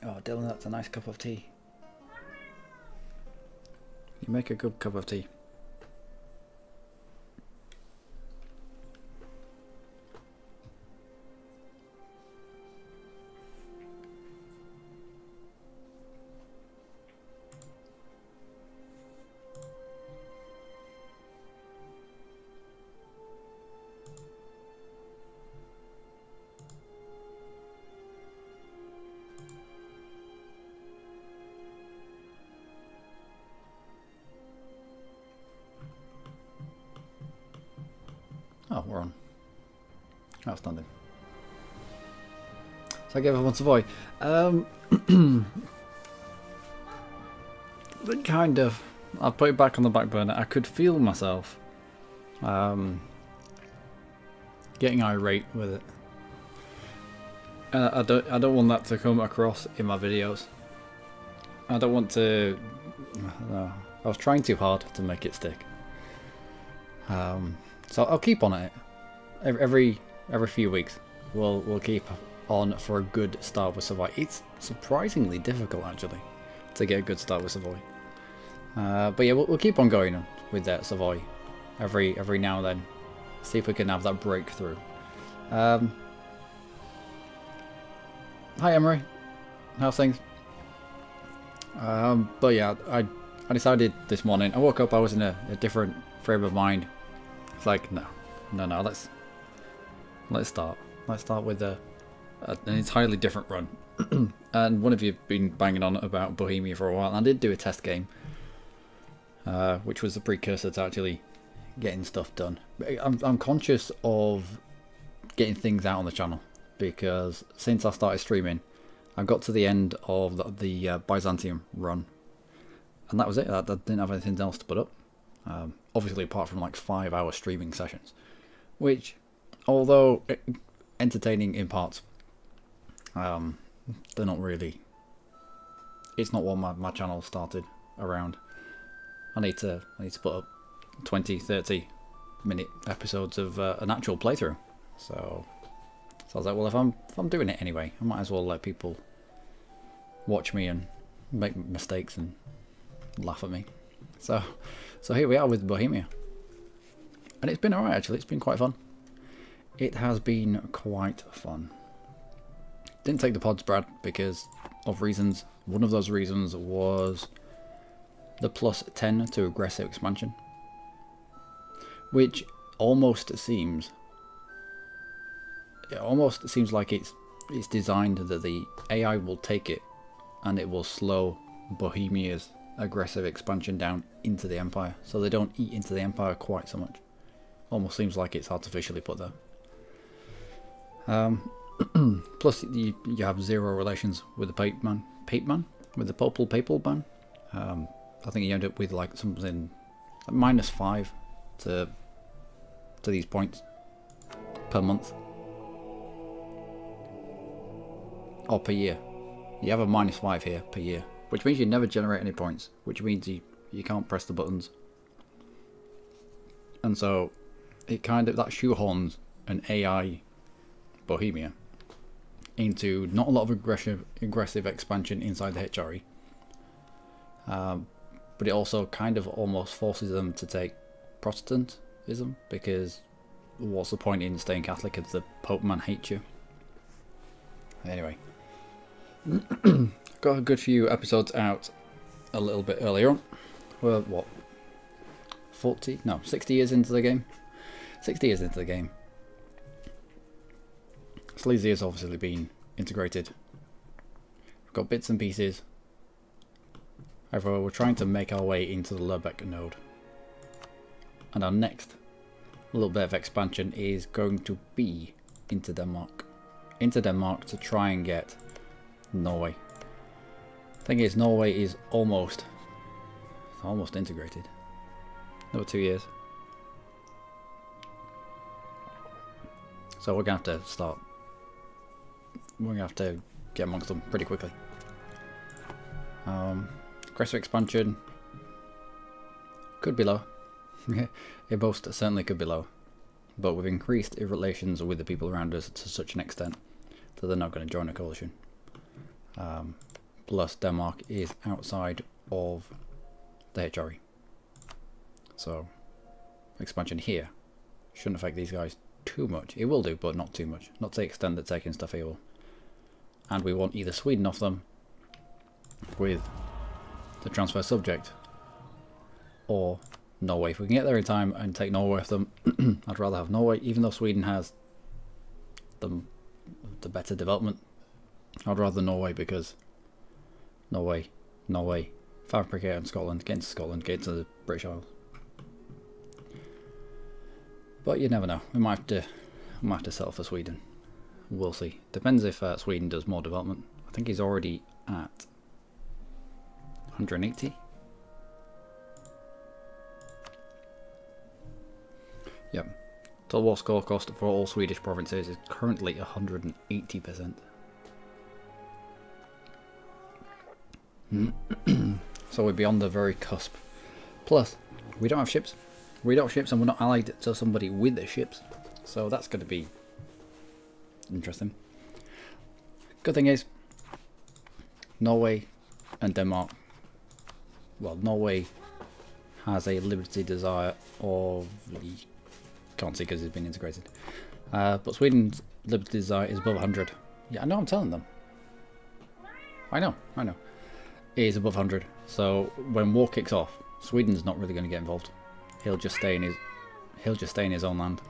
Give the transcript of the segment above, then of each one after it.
Oh, Dylan, that's a nice cup of tea. You make a good cup of tea. Oh, we're on. Outstanding. So I gave everyone Savoy. Kind of. I put it back on the back burner. I could feel myself getting irate with it. I don't want that to come across in my videos. I don't want to. I was trying too hard to make it stick. So I'll keep on it. Every few weeks, we'll keep on for a good start with Savoy. It's surprisingly difficult actually to get a good start with Savoy. But yeah, we'll keep on going with that Savoy every now and then. See if we can have that breakthrough. Hi Emery, how's things? But yeah, I decided this morning. I woke up. I was in a different frame of mind. It's like no. Let's start. Let's start with an entirely different run. And one of you have been banging on about Bohemia for a while. And I did do a test game, which was the precursor to actually getting stuff done. I'm conscious of getting things out on the channel because since I started streaming, I got to the end of the Byzantium run, and that was it. I didn't have anything else to put up. Obviously, apart from like 5-hour streaming sessions, which, although entertaining in parts, they're not really. It's not what my channel started around. I need to put up 20-30 minute episodes of an actual playthrough. So I was like, well, if I'm doing it anyway, I might as well let people watch me and make mistakes and laugh at me. So here we are with Bohemia, and it's been alright actually. It's been quite fun. It has been quite fun. Didn't take the pods, Brad, because of reasons. One of those reasons was the +10 to aggressive expansion, which almost seems like it's designed that the AI will take it and it will slow Bohemia's aggressive expansion down into the empire, so they don't eat into the empire quite so much. Almost seems like it's artificially put there. Plus you have zero relations with the Pape man, with the papal man. I think you end up with like something like -5 to these points per month or per year. You have a -5 here per year, which means you never generate any points, which means you can't press the buttons. And so it kind of, that shoehorns an AI Bohemia into not a lot of aggressive expansion inside the HRE. But it also kind of almost forces them to take Protestantism, because what's the point in staying Catholic if the Pope man hates you? Anyway. Got a good few episodes out a little bit earlier on. Well, what? 60 years into the game? 60 years into the game. Sleazy has obviously been integrated. We've got bits and pieces. However, we're trying to make our way into the Lübeck node. And our next little bit of expansion is going to be into Denmark. Into Denmark to try and get Norway. Thing is, Norway is almost integrated. Another 2 years. So we're gonna have to start. We're gonna have to get amongst them pretty quickly. Aggressive expansion could be low. It most certainly could be low, but we've increased relations with the people around us to such an extent that they're not going to join a coalition. plus Denmark is outside of the HRE. So expansion here shouldn't affect these guys too much. It will do, but not too much. Not to the extent that taking stuff here will. And we want either Sweden off them with the transfer subject, or Norway. If we can get there in time and take Norway off them, I'd rather have Norway, even though Sweden has the better development. I'd rather Norway, because Norway, fabricate on Scotland, get into Scotland, get into the British Isles. But you never know. We might have to settle for Sweden. We'll see. Depends if Sweden does more development. I think he's already at 180. Yep. Total war score cost for all Swedish provinces is currently 180%. So we're beyond the very cusp. Plus, we don't have ships. We don't have ships, and we're not allied to somebody with the ships. So that's going to be interesting. Good thing is, Norway and Denmark. Well, Norway has a liberty desire of the... Can't see because it's been integrated. But Sweden's liberty desire is above 100. Yeah, I know, I'm telling them. I know. It is above 100. So when war kicks off, Sweden's not really going to get involved. He'll just stay in his own land.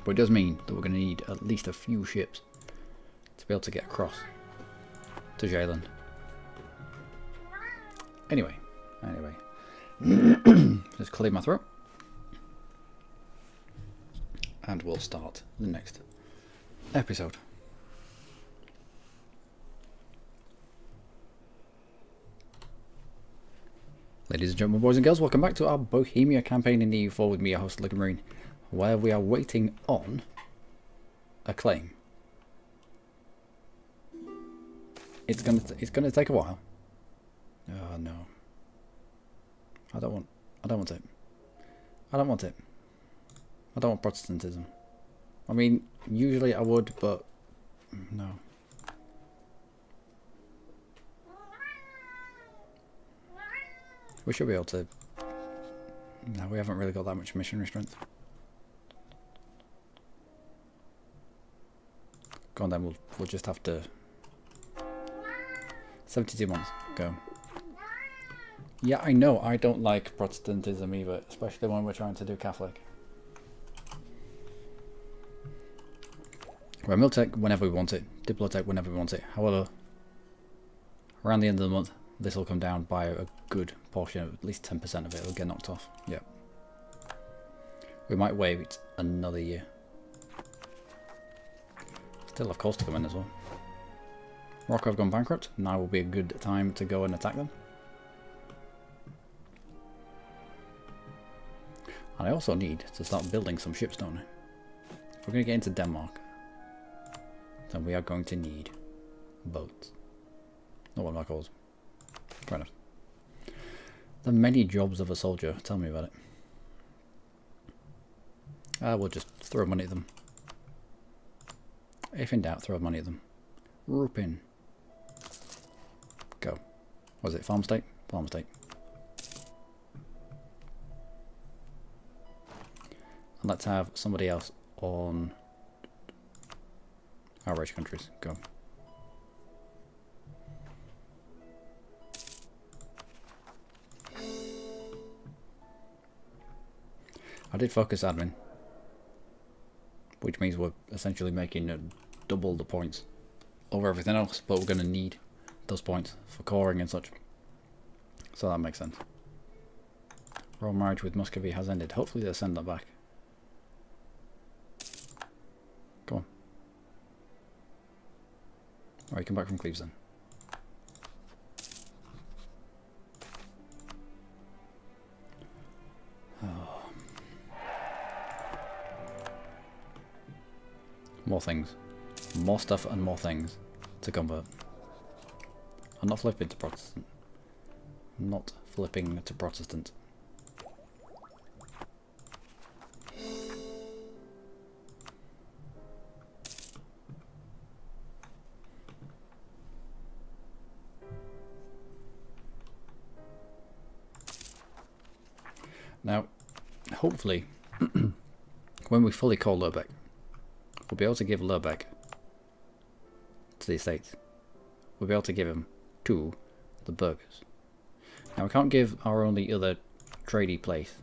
But it does mean that we're going to need at least a few ships to be able to get across to Zeeland. Anyway, just clear my throat, and we'll start the next episode. Ladies and gentlemen, boys and girls, welcome back to our Bohemia campaign in the EU4 with me, your host, Marine, where we are waiting on a claim. It's gonna take a while. Oh no. I don't want it. I don't want Protestantism. I mean, usually I would, but no. We should be able to... No, we haven't really got that much missionary strength. Go on then, we'll just have to... 72 months, go. Yeah, I know, I don't like Protestantism either, especially when we're trying to do Catholic. We're Miltech whenever we want it, Diplotech whenever we want it. However, around the end of the month, this will come down by a good portion, of at least 10% of it will get knocked off. Yep. We might wait another year. Still have coals to come in as well. Morocco have gone bankrupt. Now will be a good time to go and attack them. And I also need to start building some ships, don't I? If we're going to get into Denmark, then we are going to need boats. Not what am I called? Fair enough. The many jobs of a soldier. Tell me about it. We'll just throw money at them. If in doubt, throw money at them. Rupin. Go. Was it farm state? Farm state. And let's have somebody else on our rich countries. Go. I did focus admin, which means we're essentially making double the points over everything else, but we're going to need those points for coring and such. So that makes sense. Royal marriage with Muscovy has ended. Hopefully they'll send that back. Come on. Alright, come back from Cleves then. More things. More stuff and more things to convert. I'm not flipping to Protestant. Not flipping to Protestant. Now, hopefully, when we fully call Lurbeck, we'll be able to give Lurbeck to the estates. We'll be able to give him to the burghers. Now, we can't give our only other tradey place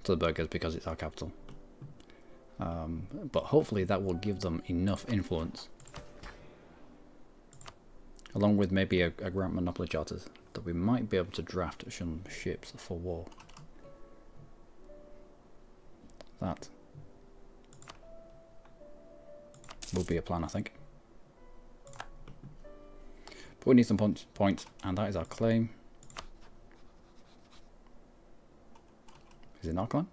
to the burghers because it's our capital. But hopefully that will give them enough influence, along with maybe a grant monopoly charters, that we might be able to draft some ships for war. That will be a plan, I think. But we need some points, and that is our claim. Is it not a claim?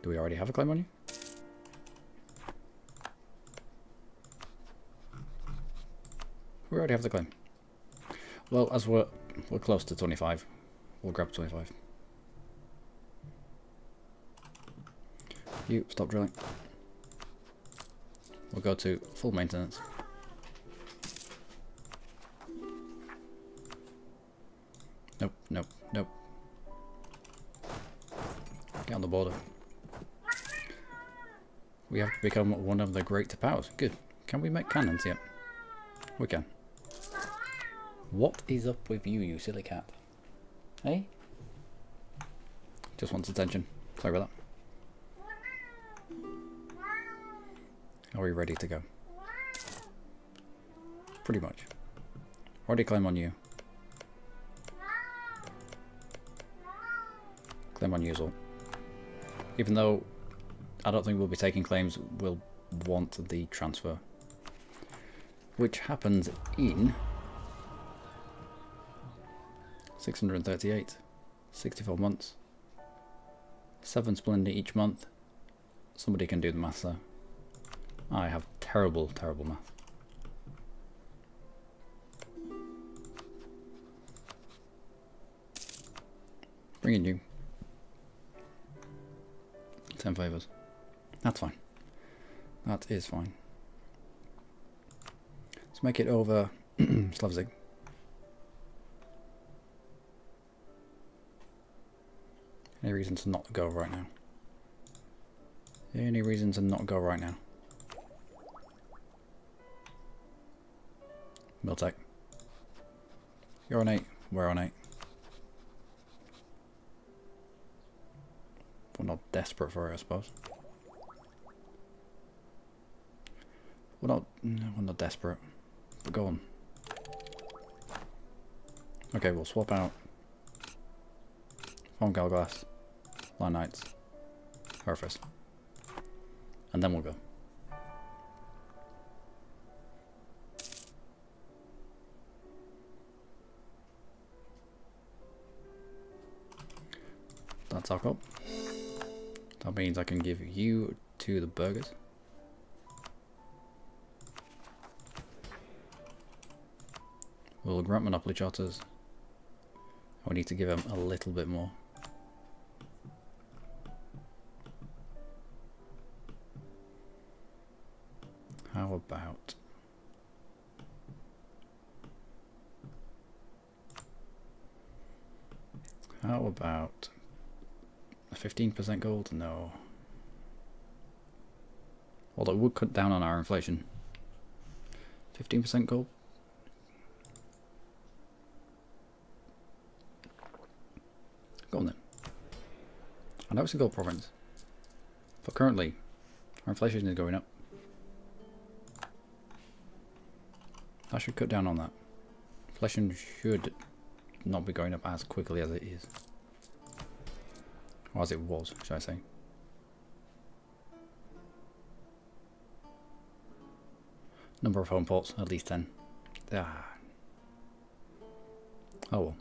Do we already have a claim on you? We already have the claim. Well, as we're close to 25, we'll grab 25. You stop drilling. We'll go to full maintenance. Nope, nope, nope. Get on the border. We have to become one of the great powers. Good. Can we make cannons yet? We can. What is up with you, you silly cat? Hey? Just wants attention. Sorry about that. Are we ready to go? Pretty much. Already claim on you. Claim on you as well. Even though I don't think we'll be taking claims, we'll want the transfer. Which happens in 638. 64 months. 7 splendor each month. Somebody can do the maths there. I have terrible, terrible math. Bring in you. 10 favours. That's fine. That is fine. Let's make it over Slavzig. Any reason to not go right now? Any reason to not go right now? Miltech. You're on 8. We're on 8. We're not desperate for it, I suppose. We're not desperate. But go on. Okay, we'll swap out Von Galglass, Line Knights, Hereford, and then we'll go. That's our goal. That means I can give you to the burghers. We'll grant monopoly charters. We need to give them a little bit more. How about a 15% gold? No. Although it would cut down on our inflation. 15% gold? Go on then. I know it's a gold province, but currently our inflation is going up. I should cut down on that. Inflation should not be going up as quickly as it is. Or as it was, should I say. Number of home ports, at least 10. Ah. Oh well.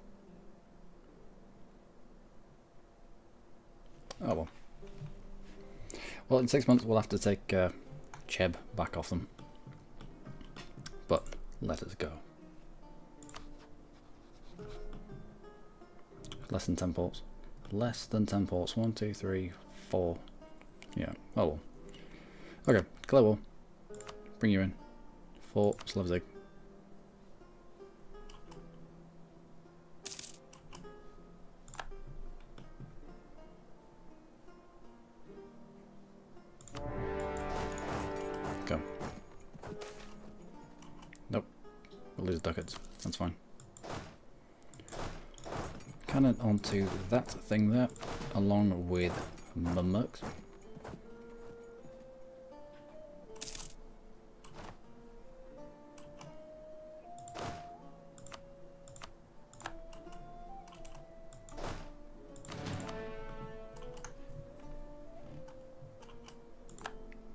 Oh well. Well, in 6 months we'll have to take Cheb back off them. But let us go. Less than 10 ports. Less than 10 ports. 1, 2, 3, 4. Yeah. Oh well. Okay. Clear wall. Bring you in. 4 Slavzig. We'll lose ducats. That's fine. Cannon onto that thing there, along with mercs.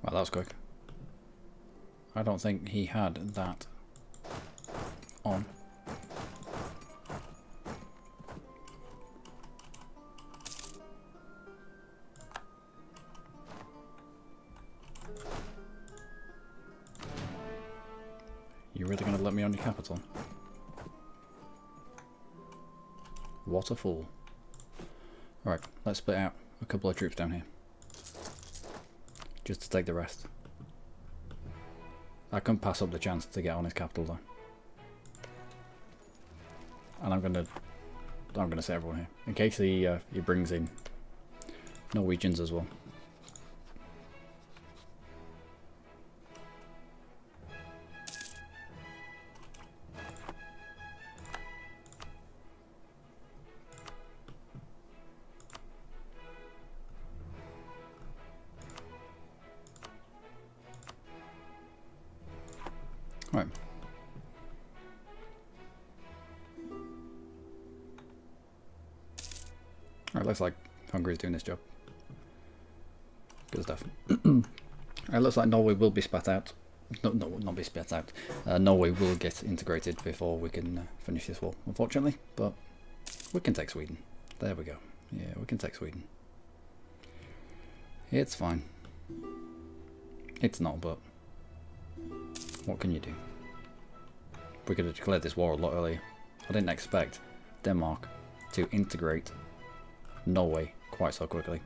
Wow, that was quick. I don't think he had that on. You really gonna let me on your capital? What a fool. Right, let's split out a couple of troops down here. Just to take the rest. I couldn't pass up the chance to get on his capital though. And I'm gonna say everyone here. In case he brings in Norwegians as well. Right. Alright, looks like Hungary's doing this job. Good stuff. It looks like Norway will be spat out. No, not be spat out. Norway will get integrated before we can finish this war, unfortunately. But we can take Sweden. There we go. Yeah, we can take Sweden. It's fine. It's not, but what can you do? We could have declared this war a lot earlier. I didn't expect Denmark to integrate Norway quite so quickly.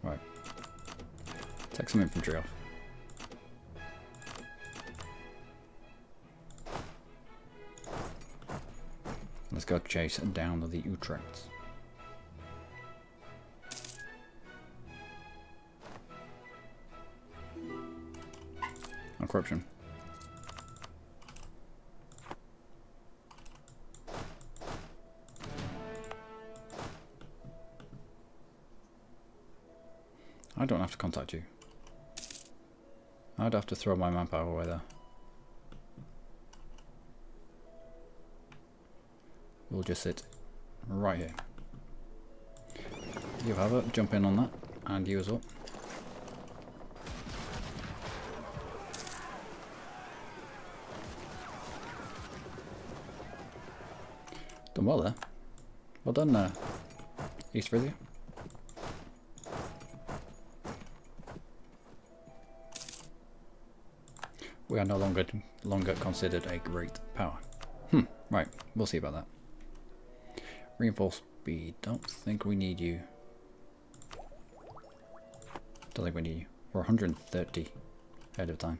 Right. Take some infantry off. Let's go chase down the Utrechts. On corruption. I don't have to contact you. I'd have to throw my manpower away there. We'll just sit right here. You have it, jump in on that, and you as well. Done well there. Well done, East Frisia. We are no longer considered a great power. Right, we'll see about that. Reinforce speed. Don't think we need you. Don't think we need you. We're 130 ahead of time.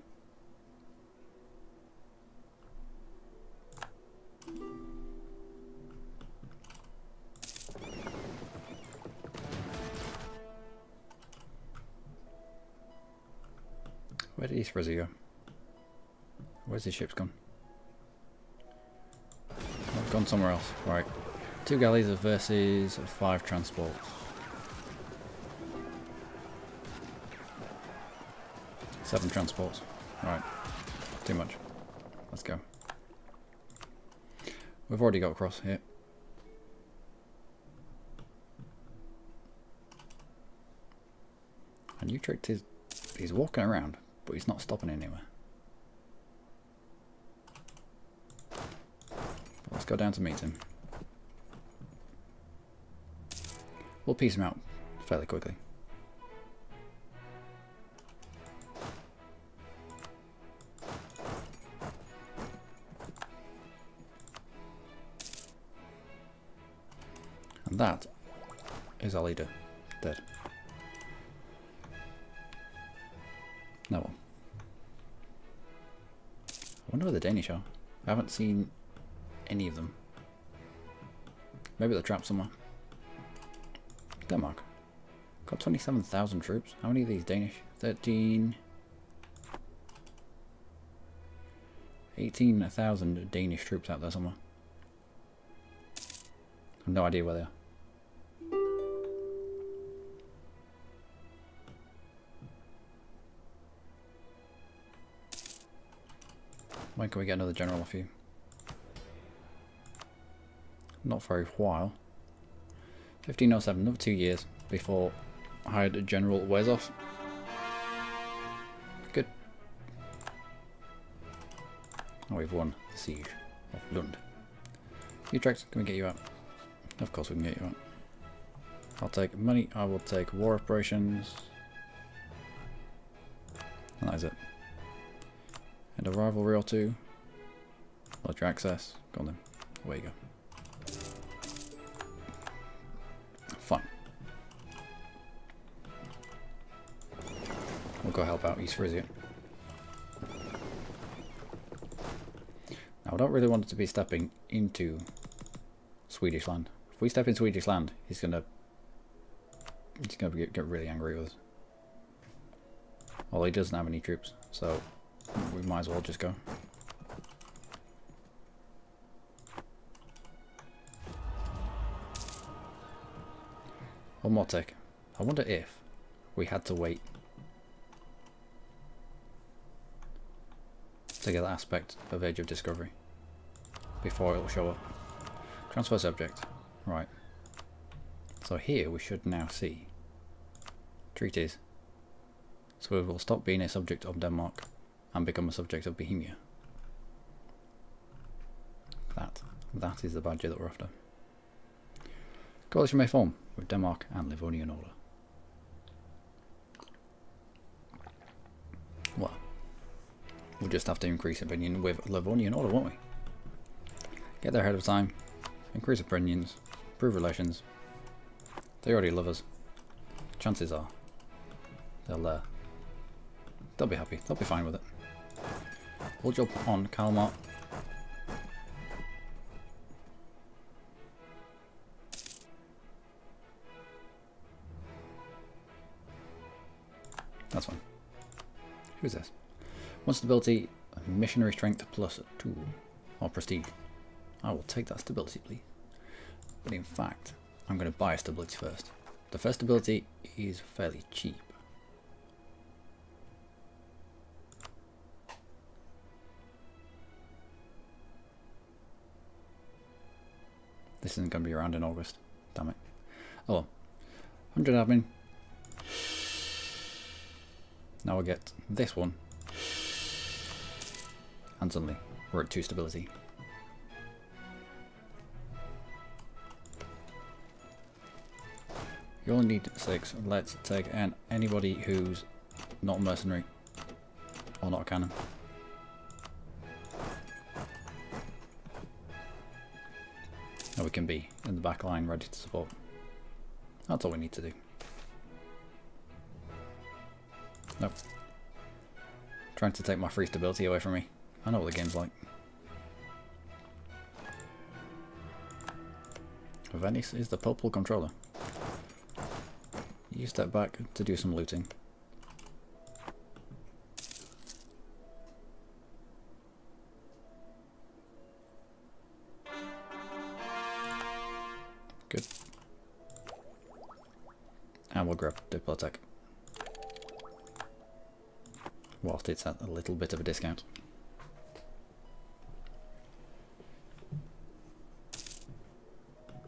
Where did East Frisia go? Where's his ships gone? Oh, gone somewhere else. Right. 2 galleys versus 5 transports. 7 transports. Right. Too much. Let's go. We've already got across here. And Utrecht is... he's walking around, but he's not stopping anywhere. Let's go down to meet him. We'll piece him out fairly quickly. And that is our leader, dead. No one. I wonder where the Danish are. I haven't seen any of them. Maybe they're trapped somewhere. Denmark. Got 27,000 troops. How many of these Danish 13... 18,000 Danish troops out there somewhere. I have no idea where they are. When can we get another general off you? Not for a while. 1507, another 2 years before hired general wears off. Good. Oh, we've won the siege of Lund. Utrecht, can we get you out? Of course we can get you out. I'll take money, I will take war operations. And that is it. And a rivalry or two. Military access. Go on then. Away you go. Fine. We'll go help out East Frisia. Now I don't really want it to be stepping into Swedish land. If we step in Swedish land, he's gonna get really angry with us. Well, he doesn't have any troops, so we might as well just go. One more tick. I wonder if we had to wait to get that aspect of Age of Discovery before it will show up. Transfer subject. Right. So here we should now see treaties. So we will stop being a subject of Denmark and become a subject of Bohemia. That is the badge that we're after. Coalition may form with Denmark and Livonia in order. Well, we'll just have to increase opinion with Livonia in order, won't we? Get there ahead of time, increase opinions, improve relations. They already love us. Chances are they'll be happy. They'll be fine with it. We'll jump on Kalmar. That's fine. Who's this? One stability, missionary strength plus 2, or prestige. I will take that stability, please. But in fact, I'm going to buy a stability first. The first stability is fairly cheap. This isn't going to be around in August. Damn it. Oh well. 100 admin. Now we'll get this one. And suddenly we're at 2 stability. You only need 6. Let's take anybody who's not a mercenary or not a cannon. And we can be in the back line ready to support. That's all we need to do. Nope. Trying to take my free stability away from me. I know what the game's like. Venice is the Popal controller. You step back to do some looting. Good. And we'll grab Diplotech. Whilst it's at a little bit of a discount.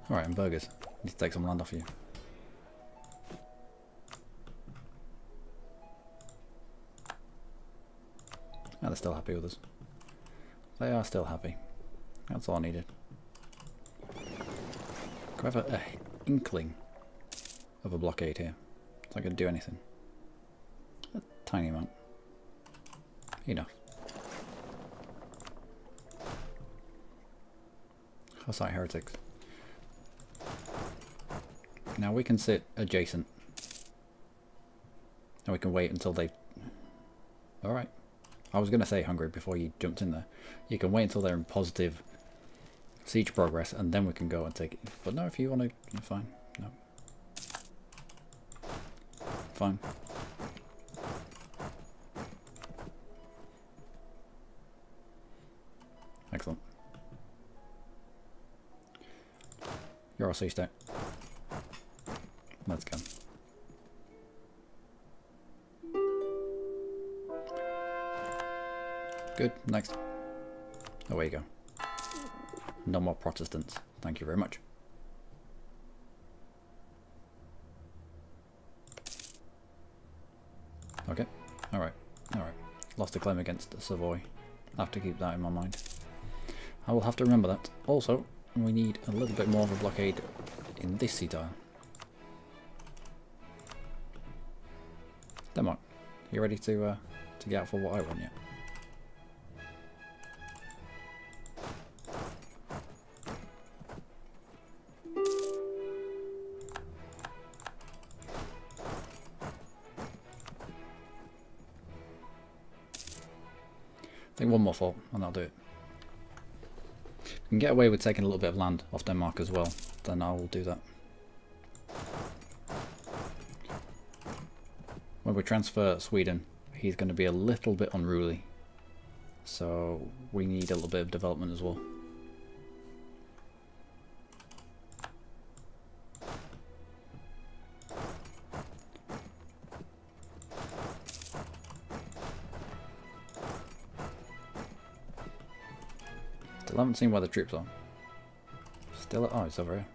Alright, and burgers. Need to take some land off you. Ah, they're still happy with us. They are still happy. That's all I needed. Could I have a inkling of a blockade here? It's not going to do anything. A tiny amount. Enough. Hussite heretics. Now we can sit adjacent. And we can wait until they... Alright. I was going to say Hungary before you jumped in there. You can wait until they're in positive siege progress and then we can go and take it. But no, if you want to... Fine. No. Fine. Excellent. You're a sea state. Let's go. Good, next. Away you go. No more Protestants. Thank you very much. Okay, alright, alright. Lost a claim against Savoy. I have to keep that in my mind. I will have to remember that. Also, we need a little bit more of a blockade in this sea tile. Denmark, you ready to get out for what I want yet? I think one more fall and I'll do it. If we can get away with taking a little bit of land off Denmark as well, then I will do that. When we transfer Sweden, he's going to be a little bit unruly. So we need a little bit of development as well. Still haven't seen where the troops are. Still, oh, it's over here.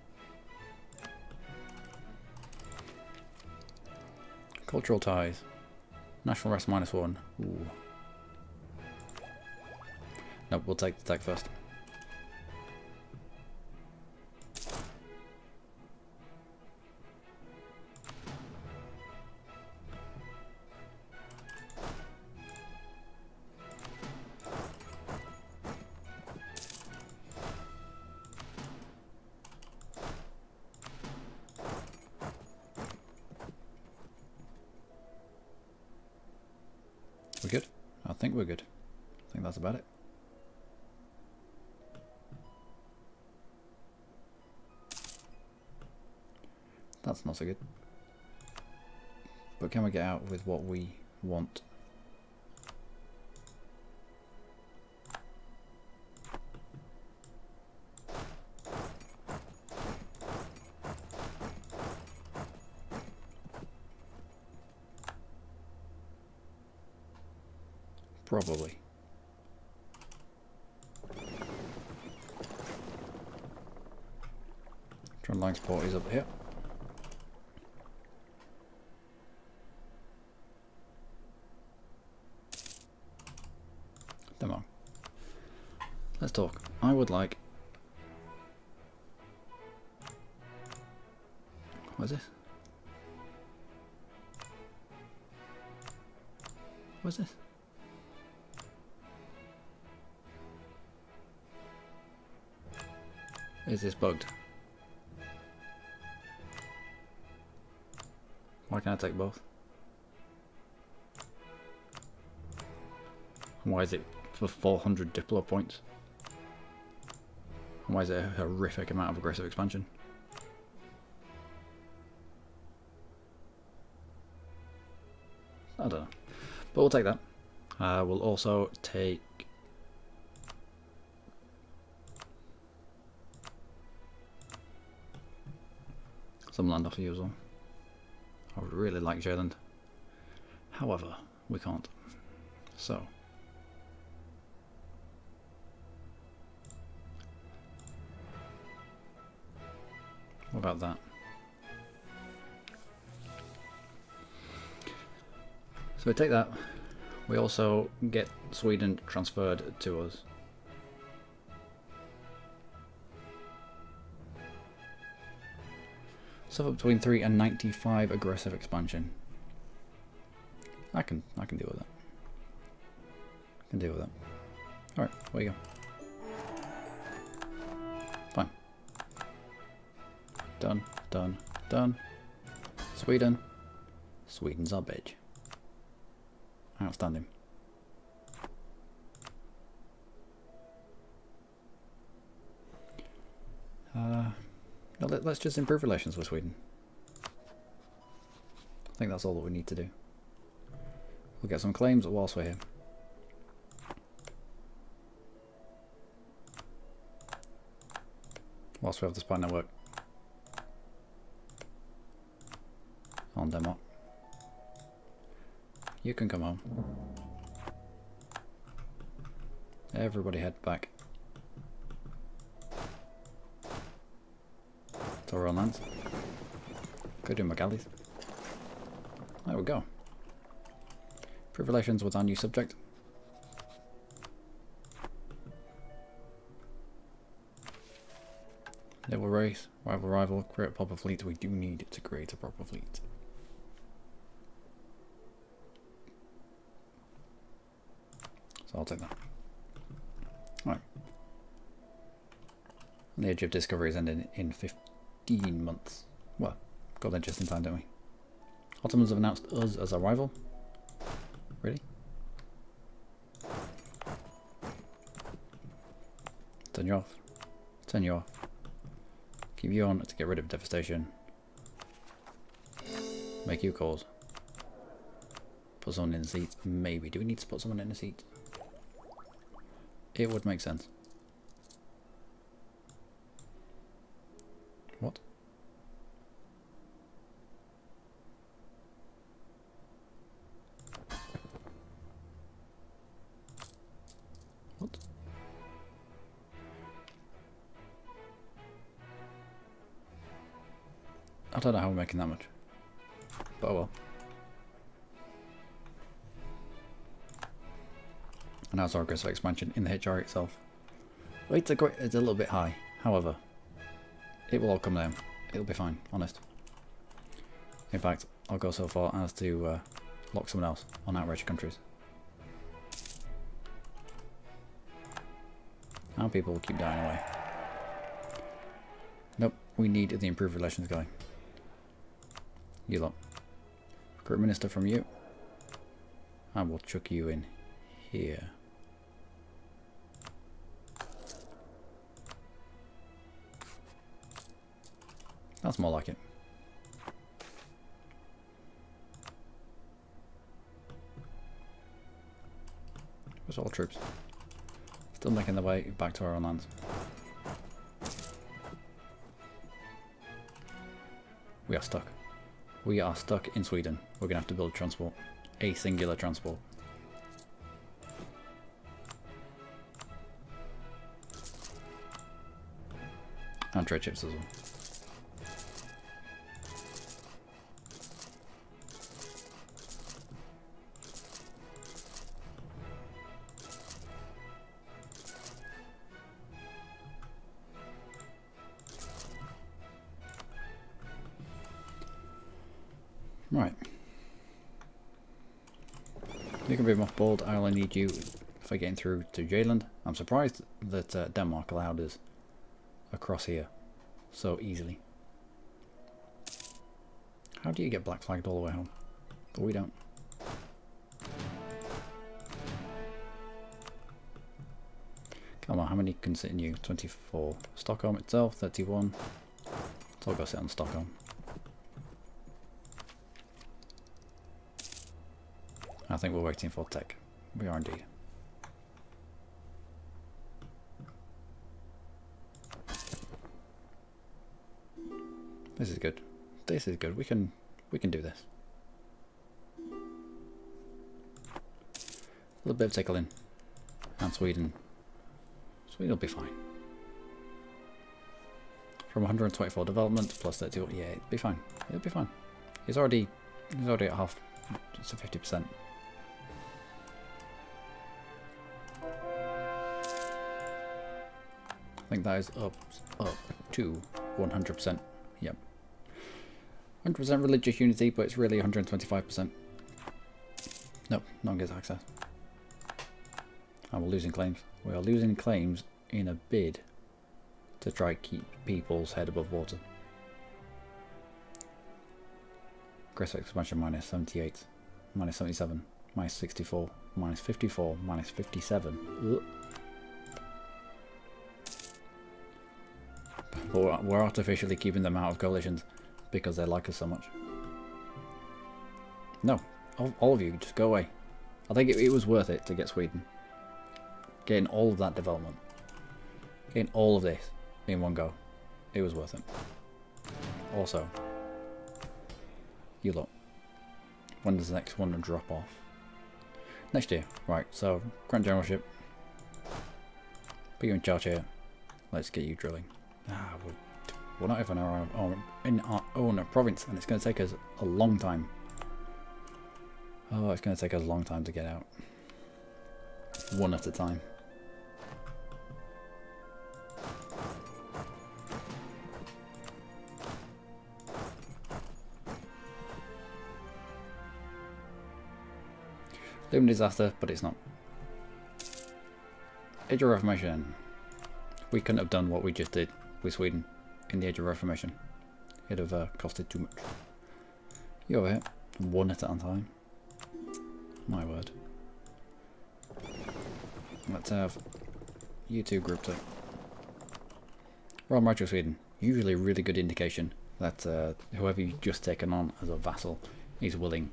Cultural ties. National rest -1. Ooh. Nope, we'll take the tech first. We're good? I think we're good. I think that's about it. That's not so good. But can we get out with what we want? Probably. Trend line support is up here. Come on. Let's talk. I would like... What is this? What's this? Is this bugged? Why can't I take both? Why is it for 400 Diplo points? And why is it a horrific amount of aggressive expansion? I don't know. But we'll take that. We'll also take... some land off you as well. I would really like Jayland. However, we can't. So... what about that? So we take that. We also get Sweden transferred to us. So between 3 and 95 aggressive expansion. I can deal with that. I can deal with that. Alright, where you go. Fine. Done, done, done. Sweden. Sweden's our bitch. Outstanding. Let's just improve relations with Sweden. I think that's all that we need to do. We'll get some claims whilst we're here. whilst we have the spy network on Denmark. You can come home. Everybody head back to our own lands. Go do my galleys. There we go. Improve relations with our new subject. Naval race, rival, create a proper fleet. We do need to create a proper fleet. So I'll take that. Alright. The age of discovery is ending in 15 months. Well, got there just in time, don't we? Ottomans have announced us as a rival. Really? Turn you off. Turn you off. Keep you on to get rid of devastation. Make you cause. Put someone in the seat. Maybe. Do we need to put someone in the seat? It would make sense. What? What? I don't know how we're making that much. But oh well. And that's our aggressive expansion in the HR itself. It's a little bit high. However, it will all come down. It'll be fine, honest. In fact, I'll go so far as to lock someone else on outrage countries. Our people will keep dying away. Nope, we need the improved relations guy. You lot. Recruit minister from you. I will chuck you in here. That's more like it. Where's all troops? Still making their way back to our own lands. We are stuck. We are stuck in Sweden. We're going to have to build transport. A singular transport. And trade ships as well. Right. You can be mothballed. I only need you for getting through to Jayland. I'm surprised that Denmark allowed us across here so easily. How do you get black flagged all the way home? But we don't. Come on, how many can sit in you? 24. Stockholm itself, 31. So I'll go sit on Stockholm. I think we're waiting for tech. We are indeed. This is good. This is good. We can do this. A little bit of tickling. And Sweden. Sweden will be fine. From 124 development plus 30. Yeah, it'll be fine. It'll be fine. He's already at half. It's a 50%. I think that is up to 100%. Yep. 100% religious unity, but it's really 125%. Nope, no one gets access. And we're losing claims. We are losing claims in a bid to try to keep people's head above water. Aggressive expansion minus 78, minus 77, minus 64, minus 54, minus 57. Ugh. We're artificially keeping them out of coalitions because they like us so much. No, all of you, just go away. I think it was worth it to get Sweden. Getting all of that development. Getting all of this in one go. it was worth it. Also, you look, when does the next one drop off? Next year, right, so Grand Generalship, put you in charge here, let's get you drilling. We're not even in our own province, and it's going to take us a long time. Oh, it's going to take us a long time to get out. One at a time. Looming disaster, but it's not. Age of Reformation. We couldn't have done what we just did with Sweden in the Age of Reformation. It'd have costed too much. You over here, one at a time. My word. Let's have you two grouped up. Royal March of Sweden. Usually a really good indication that whoever you've just taken on as a vassal is willing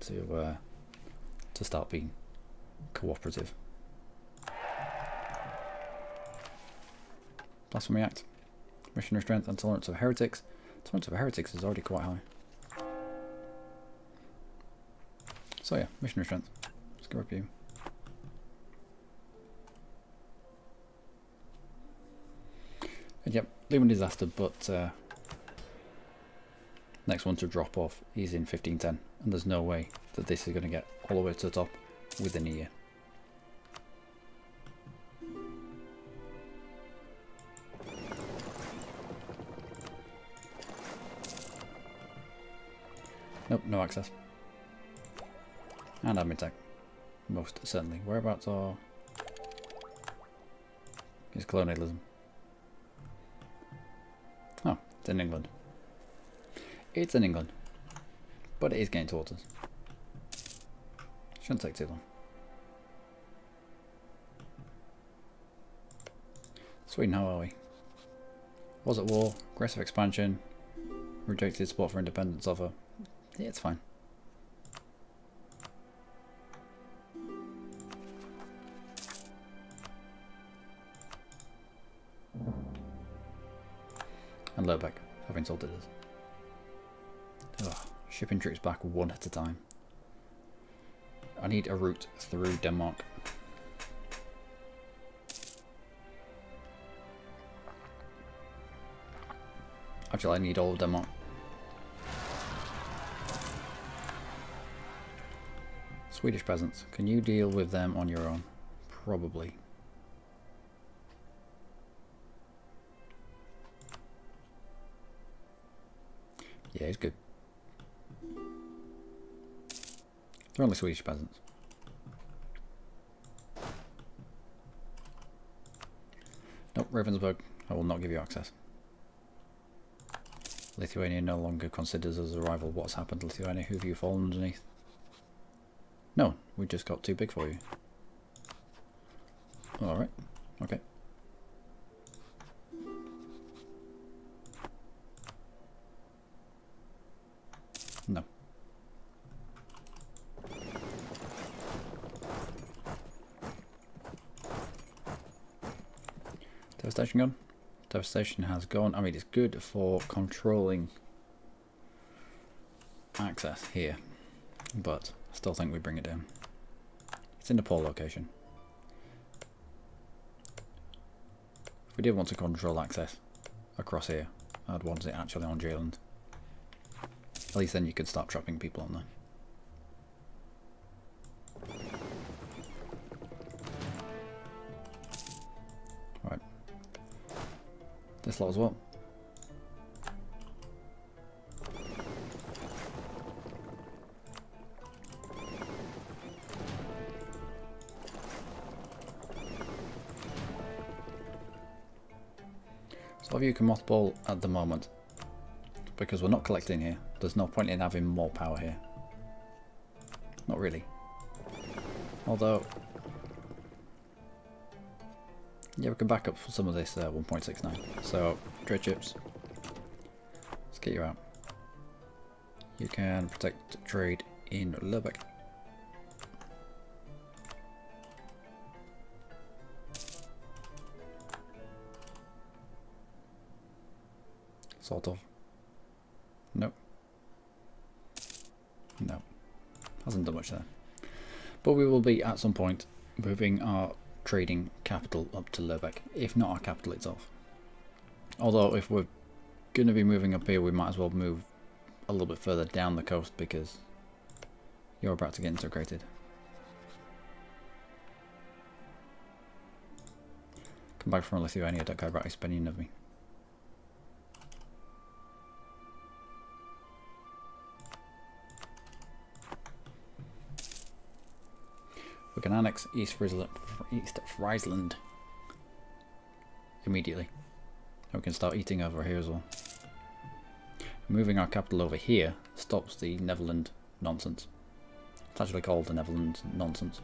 to start being cooperative. Blasphemy Act. Missionary strength and tolerance of heretics. Tolerance of heretics is already quite high. So yeah, missionary strength. Let's go up you. And yep, looming disaster, but next one to drop off is in 1510, and there's no way that this is going to get all the way to the top within a year. Nope, no access. And admin tech. Most certainly. Whereabouts are... is colonialism? Oh, it's in England. It's in England. But it is getting towards us. Shouldn't take too long. Sweden, how are we? Was at war, aggressive expansion, rejected support for independence offer. Yeah, it's fine. And Lurbeck have insulted us. Ugh, shipping troops back one at a time. I need a route through Denmark. Actually, I need all of Denmark. Swedish peasants. Can you deal with them on your own? Probably. Yeah, it's good. They're only Swedish peasants. Nope, Ravensburg. I will not give you access. Lithuania no longer considers us a rival. What's happened, Lithuania? Who have you fallen underneath? No, we just got too big for you. Alright, okay. No. Devastation gone? Devastation has gone. I mean, it's good for controlling access here, but I still think we bring it down. It's in the poor location. If we did want to control access across here, I'd want it actually on Jayland. At least then you could start trapping people on there. Right. This lot as well. So if you can mothball at the moment, because we're not collecting here, there's no point in having more power here. Not really. Although, yeah, we can back up for some of this 1.69. So, trade chips. Let's get you out. You can protect trade in Lübeck. Sort of. Nope. No. Hasn't done much there. But we will be, at some point, moving our trading capital up to Lübeck, if not our capital itself. Although, if we're going to be moving up here, we might as well move a little bit further down the coast, because you're about to get integrated. Come back from Lithuania, don't care about his opinion of me. We can annex East Friesland immediately. And we can start eating over here as well. Moving our capital over here stops the Netherlands nonsense. It's actually called the Netherlands nonsense.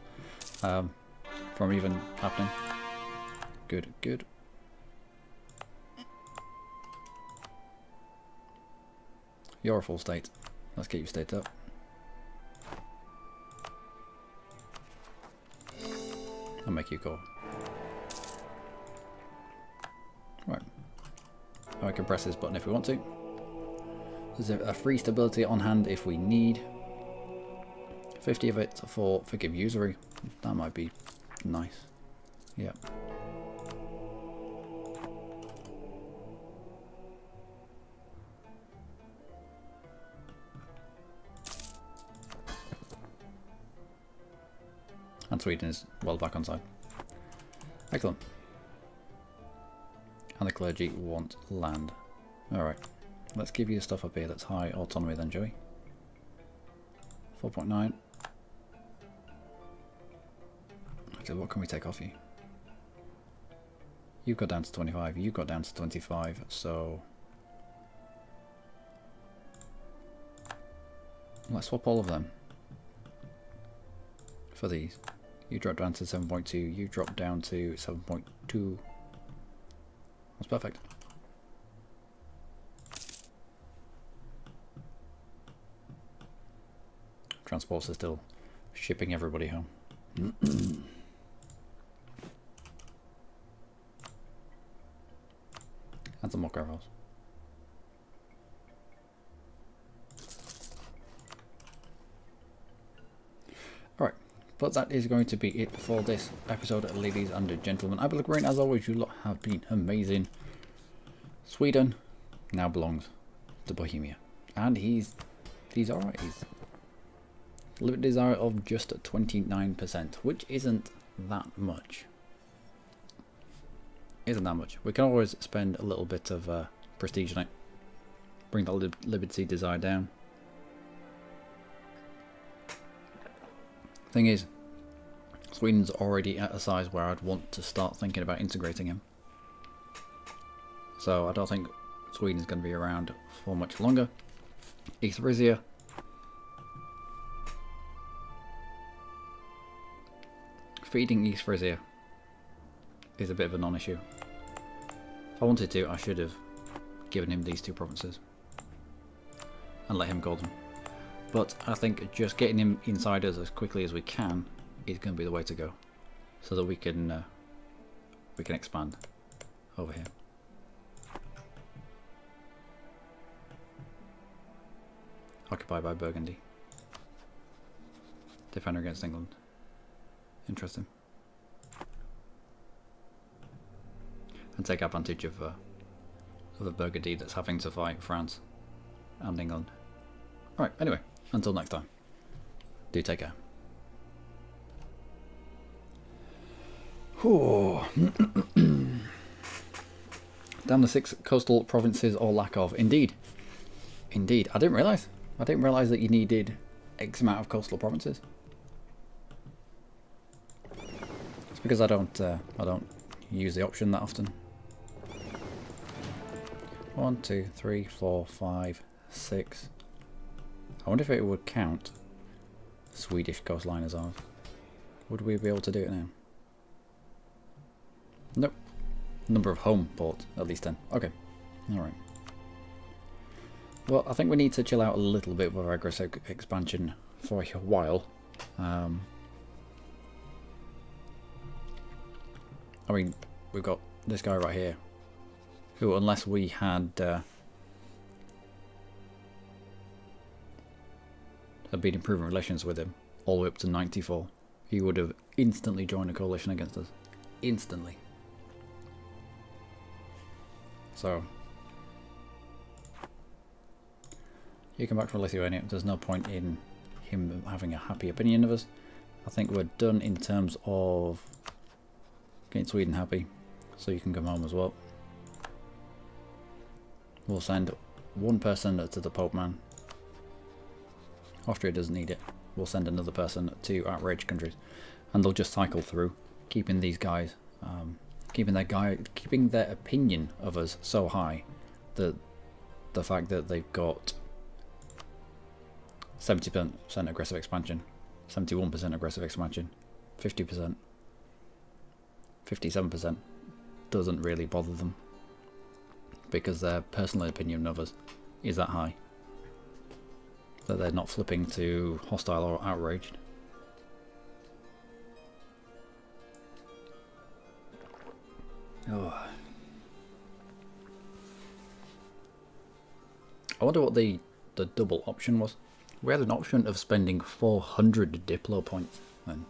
From even happening. Good, good. You're a full state. Let's get you state up. I'll make you go. Right. Now we can press this button if we want to. There's a free stability on hand if we need. 50 of it for forgive usury. That might be nice. Yeah. And Sweden is well back on side. Excellent. And the clergy want land. Alright. Let's give you stuff up here that's high autonomy then, Joey. 4.9. Actually, what can we take off you? You've got down to 25. You've got down to 25. So let's swap all of them for these. You drop down to 7.2, you drop down to 7.2. That's perfect. Transports are still shipping everybody home. And some more caravels. Alright. But that is going to be it for this episode, ladies and gentlemen. I've been Green, as always. You lot have been amazing. Sweden now belongs to Bohemia, and he's alright. He's limit desire of just 29%, which isn't that much. Isn't that much. We can always spend a little bit of prestige on it. Bring the liberty desire down. Thing is, Sweden's already at a size where I'd want to start thinking about integrating him. So I don't think Sweden's going to be around for much longer. East Frisia. Feeding East Frisia is a bit of a non-issue. If I wanted to, I should have given him these two provinces and let him go them. But I think just getting him inside us as quickly as we can is going to be the way to go, so that we can expand over here. Occupied by Burgundy. Defender against England. Interesting. And take advantage of the Burgundy that's having to fight France and England. Alright, anyway, until next time. Do take care. Down the 6 coastal provinces or lack of. Indeed. Indeed. I didn't realise that you needed X amount of coastal provinces. It's because I don't use the option that often. 1, 2, 3, 4, 5, 6. I wonder if it would count Swedish coastline as ours. Would we be able to do it now? Nope. Number of home ports, at least 10. Okay. Alright. Well, I think we need to chill out a little bit with our aggressive expansion for a while. I mean, we've got this guy right here, who, unless we had had been improving relations with him all the way up to 94, he would have instantly joined a coalition against us. Instantly. So, you come back from Lithuania, there's no point in him having a happy opinion of us. I think we're done in terms of getting Sweden happy, so you can come home as well. We'll send one person to the Pope Man. Austria doesn't need it. We'll send another person to outraged countries, and they'll just cycle through, keeping these guys, keeping their opinion of us so high that the fact that they've got 70% aggressive expansion, 71% aggressive expansion, 50%, 57% doesn't really bother them, because their personal opinion of us is that high that they're not flipping to hostile or outraged. Oh. I wonder what the double option was. We had an option of spending 400 Diplo points then,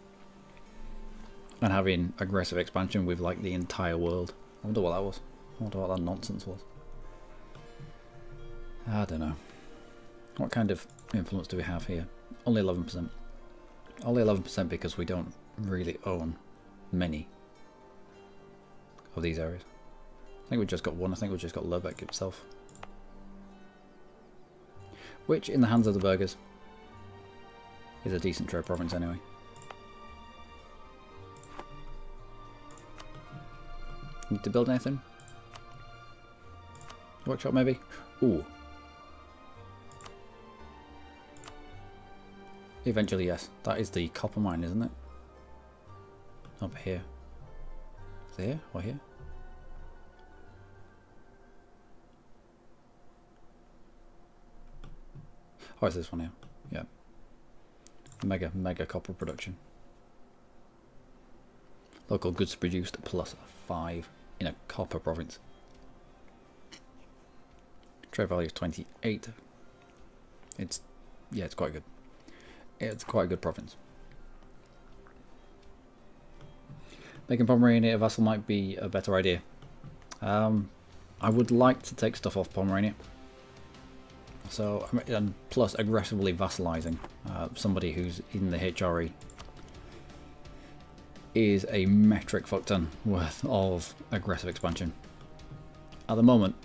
and having aggressive expansion with like the entire world. I wonder what that was. I wonder what that nonsense was. I don't know. What kind of influence do we have here? Only 11%. Only 11% because we don't really own many of these areas. I think we just got one. I think we just got Lübeck itself, which in the hands of the burghers is a decent trade province anyway. Need to build anything? Workshop maybe? Ooh. Eventually, yes. That is the copper mine, isn't it? Up here. Is it here or here? Oh, it's this one here. Yeah. Mega copper production. Local goods produced plus 5 in a copper province. Trade value is 28. It's quite good. It's quite a good province. Making Pomerania a vassal might be a better idea. I would like to take stuff off Pomerania. So, and plus aggressively vassalizing somebody who's in the HRE is a metric fuck ton worth of aggressive expansion. At the moment,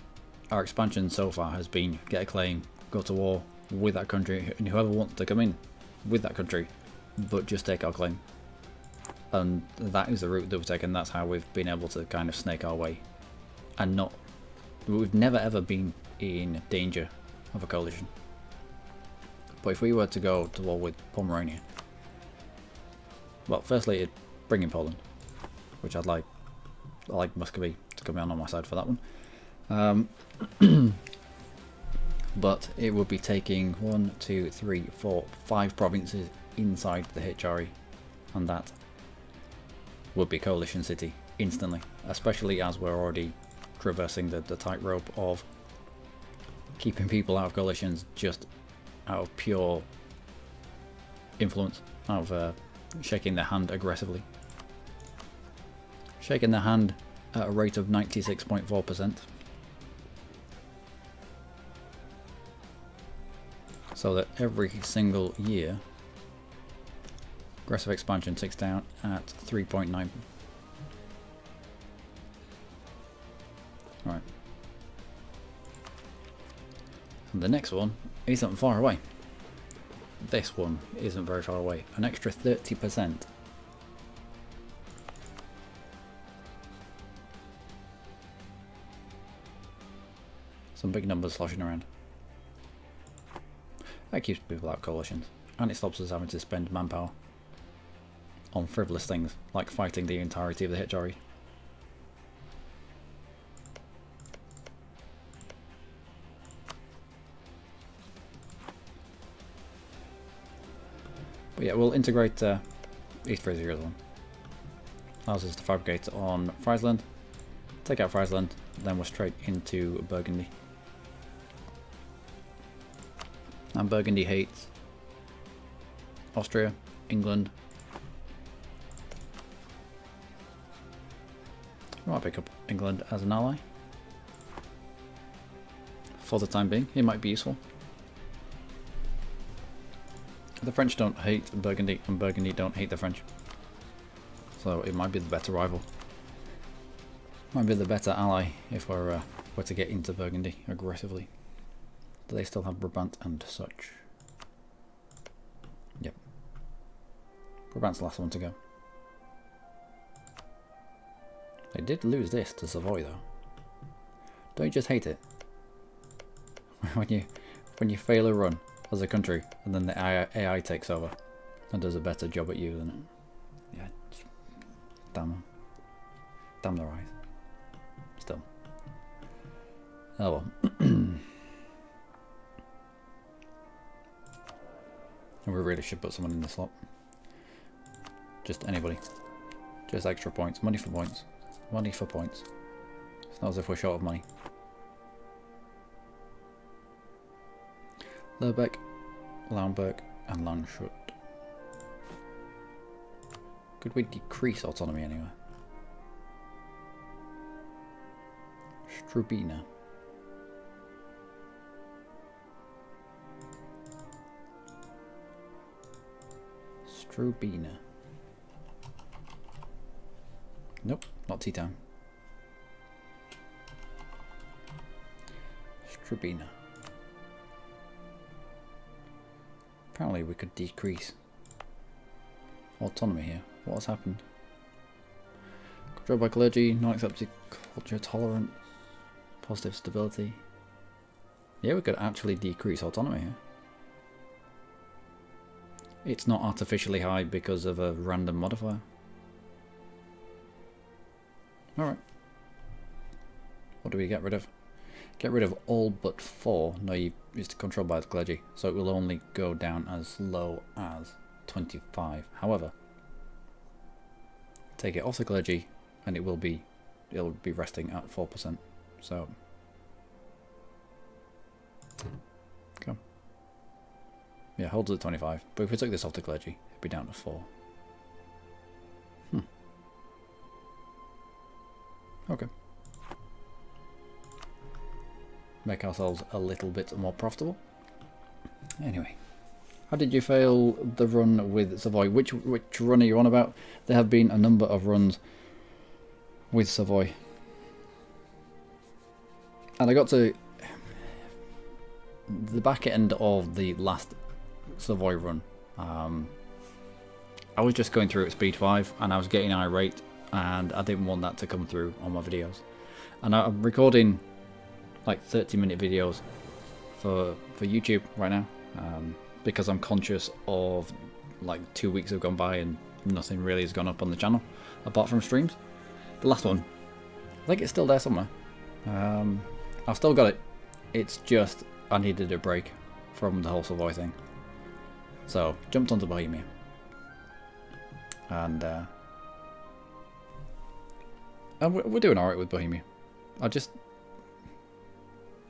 our expansion so far has been get a claim, go to war with that country, and whoever wants to come in with that country, but just take our claim. And that is the route that we've taken. That's how we've been able to kind of snake our way, and we've never ever been in danger of a coalition. But if we were to go to war with Pomerania, well, firstly it'd bring in Poland, which I like Muscovy to come on my side for that one. But it would be taking 1, 2, 3, 4, 5 provinces inside the HRE, and that would be coalition city instantly, especially as we're already traversing the tightrope of keeping people out of coalitions just out of pure influence, out of shaking their hand aggressively. Shaking their hand at a rate of 96.4%. So that every single year, aggressive expansion ticks down at 3.9. Right. And the next one isn't far away. This one isn't very far away. An extra 30%. Some big numbers sloshing around. That keeps people out of coalitions, and it stops us having to spend manpower on frivolous things like fighting the entirety of the HRE. But yeah, we'll integrate East Fraser as one. Allows us to fabricate on Friesland, take out Friesland, then we're straight into Burgundy. And Burgundy hates Austria, England. I might pick up England as an ally. For the time being, it might be useful. The French don't hate Burgundy, and Burgundy don't hate the French. So it might be the better rival. Might be the better ally if we're to get into Burgundy aggressively. Do they still have Brabant and such? Yep. Brabant's the last one to go. They did lose this to Savoy though. Don't you just hate it? when you fail a run as a country and then the AI takes over and does a better job at you than it. Yeah. Damn them. Damn their eyes. Still. Oh well. And we really should put someone in the slot. Just anybody. Just extra points. Money for points. Money for points. It's not as if we're short of money. Lerbeck, Launberg, and Landshut. Could we decrease autonomy anyway? Strubina. Strubina. Nope, not tea time. Strubina. Apparently we could decrease autonomy here. What has happened? Controlled by clergy, non-accepted culture, tolerant, positive stability. Yeah, we could actually decrease autonomy here. It's not artificially high because of a random modifier. Alright. What do we get rid of? Get rid of all but 4. No, it's controlled by the clergy, so it will only go down as low as 25. However, take it off the clergy and it'll be resting at 4%. So go. Yeah, holds at 25. But if we took this off the clergy, it'd be down to 4. Okay. Make ourselves a little bit more profitable. Anyway, how did you fail the run with Savoy? Which run are you on about? There have been a number of runs with Savoy, and I got to the back end of the last Savoy run. I was just going through at speed 5 and I was getting irate, and I didn't want that to come through on my videos. And I'm recording like 30-minute videos for YouTube right now, because I'm conscious of like 2 weeks have gone by and nothing really has gone up on the channel apart from streams. The last one, I think it's still there somewhere. I've still got it. It's just I needed a break from the whole Savoy thing, so jumped onto Bohemia, and we're doing alright with Bohemia.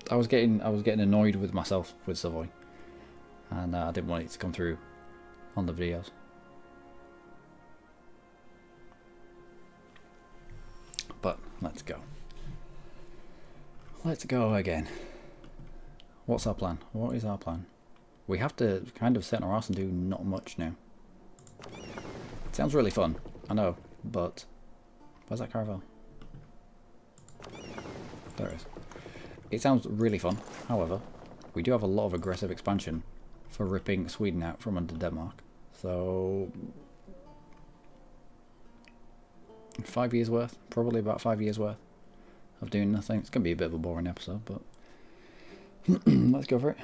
I was getting annoyed with myself with Savoy, and I didn't want it to come through on the videos. But let's go. Let's go again. What's our plan? What is our plan? We have to kind of sit on our ass and do not much now. It sounds really fun, I know, but where's that caravel? There it is. It sounds really fun, however, we do have a lot of aggressive expansion for ripping Sweden out from under Denmark. So 5 years worth, probably about 5 years worth of doing nothing. It's going to be a bit of a boring episode, but let's go for it.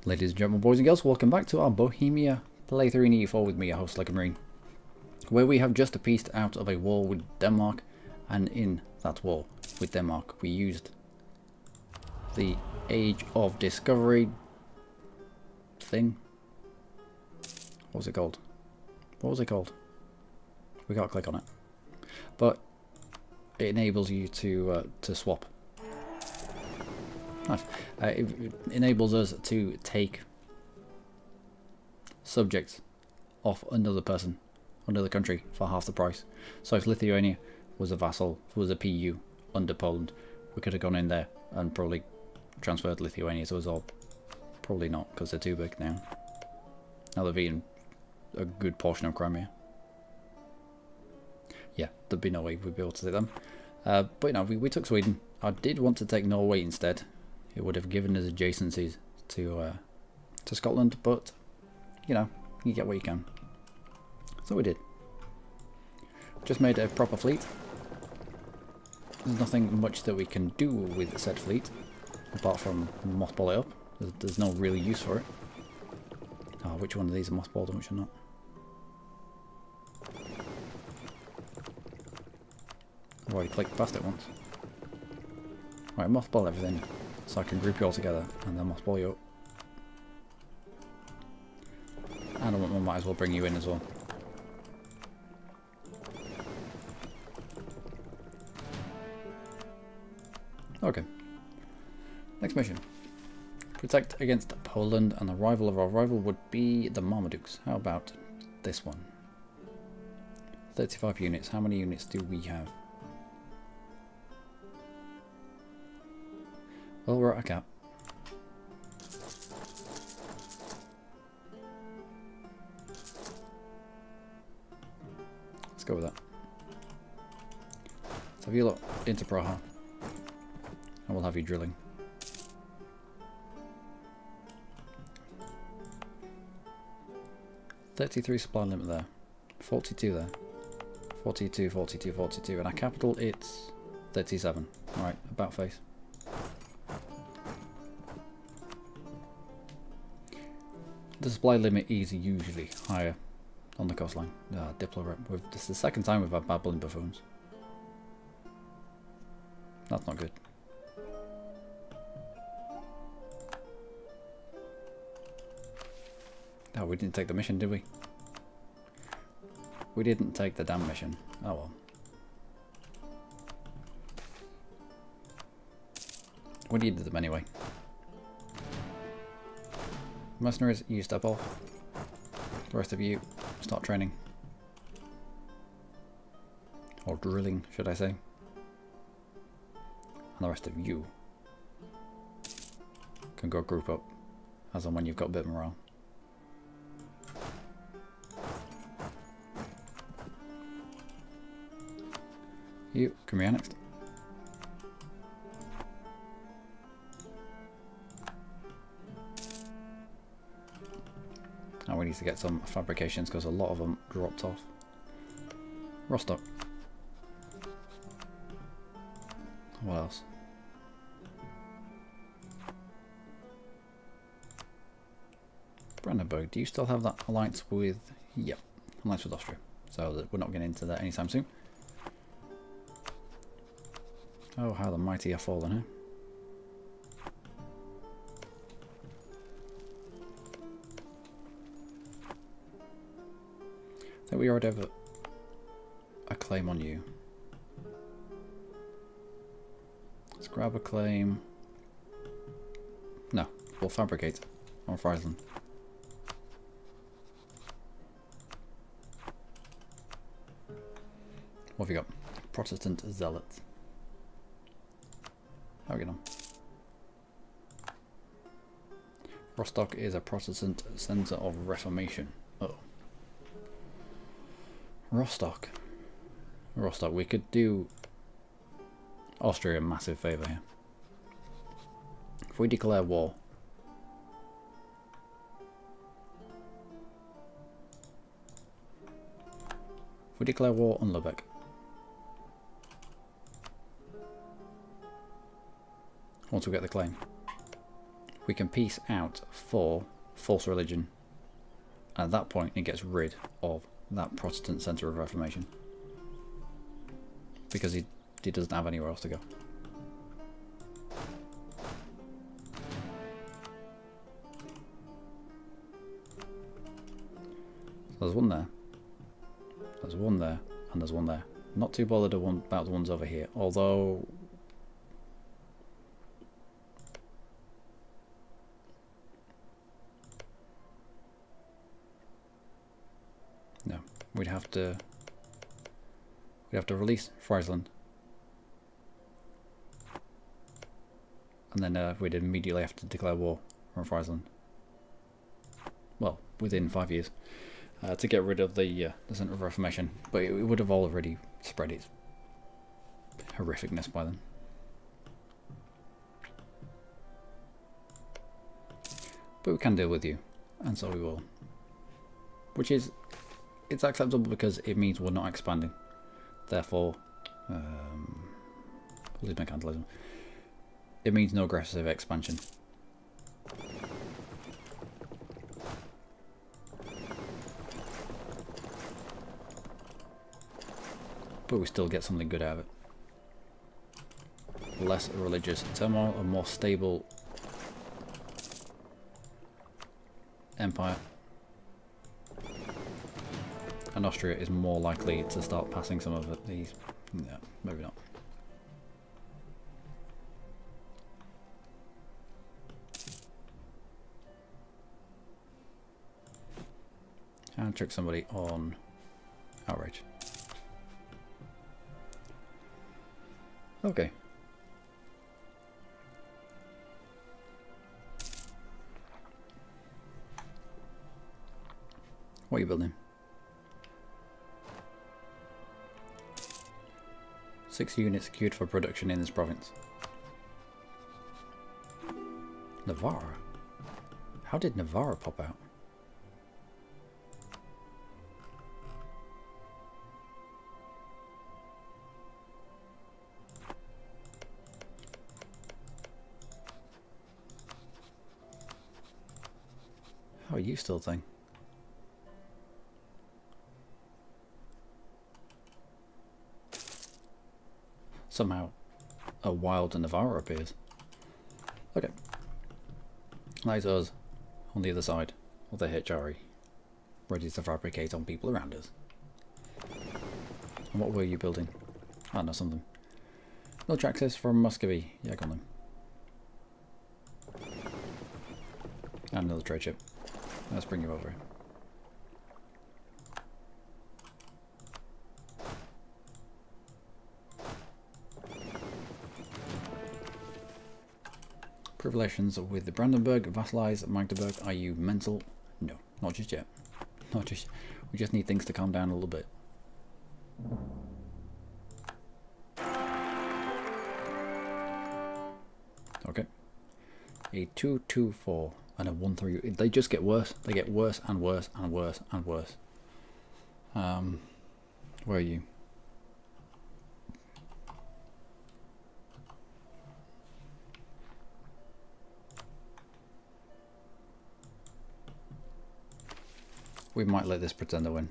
Ladies and gentlemen, boys and girls, welcome back to our Bohemia playthrough in EU4 with me, your host, Like a Marine, where we have just appeased out of a war with Denmark, and in that war with Denmark we used the Age of Discovery thing. What was it called? What was it called? We gotta click on it. But it enables you to swap Nice. It enables us to take subjects off another person, another country, for half the price. So if Lithuania was a vassal, was a PU under Poland, we could have gone in there and probably transferred Lithuania to us all. Probably not, because they're too big now. Now they've eaten a good portion of Crimea. Yeah, there'd be no way we'd be able to take them. But you know, we took Sweden. I did want to take Norway instead. It would have given us adjacencies to Scotland, but you know, you get what you can. So we did. Just made a proper fleet. There's nothing much that we can do with said fleet, apart from mothball it up. There's no real use for it. Oh, which one of these are mothballed and which are not? I've already clicked past it once. Right, mothball everything, so I can group you all together and then mothball you up. And I might as well bring you in as well. Okay. Next mission. Protect against Poland, and the rival of our rival would be the Marmadukes. How about this one? 35 units. How many units do we have? Well, we're at a cap. Let's go with that. So have you lot into Praha, and we'll have you drilling. $33 supply limit there, 42 there, 42, 42, 42, and our capital it's 37. Alright, about face. The supply limit is usually higher on the coastline. Diplo rep. This is the second time we've had babbling buffoons. That's not good. Oh, we didn't take the mission, did we? We didn't take the damn mission. Oh well. We needed them anyway. Mercenaries, you step off. The rest of you, start training. Or drilling, should I say. And the rest of you can go group up as and when you've got a bit of morale. You, come here next. Now we need to get some fabrications because a lot of them dropped off. Rostock. What else? Brandenburg, do you still have that alliance with... Yep, alliance with Austria. So that we're not getting into that anytime soon. Oh, how the mighty are fallen, huh? I think we already have a claim on you. Let's grab a claim. No, we'll fabricate on Friesland. What have you got? Protestant zealots. How are we getting on? Rostock is a Protestant centre of Reformation. Uh oh. Rostock. Rostock. We could do Austria a massive favour here. If we declare war. If we declare war on Lubeck. Once we get the claim, we can peace out for false religion. At that point, it gets rid of that Protestant centre of Reformation because he doesn't have anywhere else to go. So there's one there. There's one there, and there's one there. Not too bothered about the ones over here, although No, we'd have to release Friesland, and then we'd immediately have to declare war on Friesland. Well, within 5 years, to get rid of the Centre of Reformation, but it would have already spread its horrificness by then. But we can deal with you, and so we will. Which is, it's acceptable because it means we're not expanding. Therefore, lose mercantilism. It means no aggressive expansion. But we still get something good out of it. Less religious turmoil, a more stable empire. And Austria is more likely to start passing some of these. No, maybe not. And trick somebody on outrage. Okay. What are you building? 6 units secured for production in this province. Navarra? How did Navarra pop out? How are you still thing? Somehow a wild Navarra appears. Okay. That is us on the other side of the HRE, ready to fabricate on people around us. And what were you building? I know something. Military access from Muscovy. Yeah, I got them. And another trade ship. Let's bring you over. Relations with the Brandenburg, vassalize Magdeburg. Are you mental? No, not just yet. Not just. We just need things to calm down a little bit. Okay. A 2-2-4 and a 1-3. They just get worse. They get worse and worse and worse and worse. Where are you? We might let this pretender win.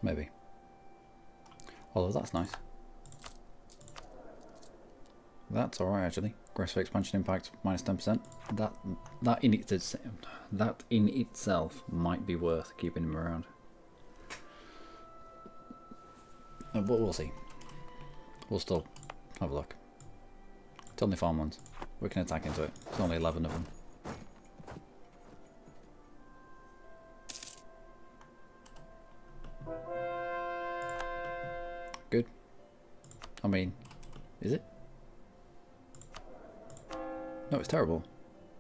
Maybe. Although that's nice. That's alright actually. Aggressive expansion impact minus 10%. That in itself might be worth keeping him around. But we'll see. We'll still have a look. It's only farmlands. We can attack into it. There's only 11 of them. Good. I mean, is it? No, it's terrible.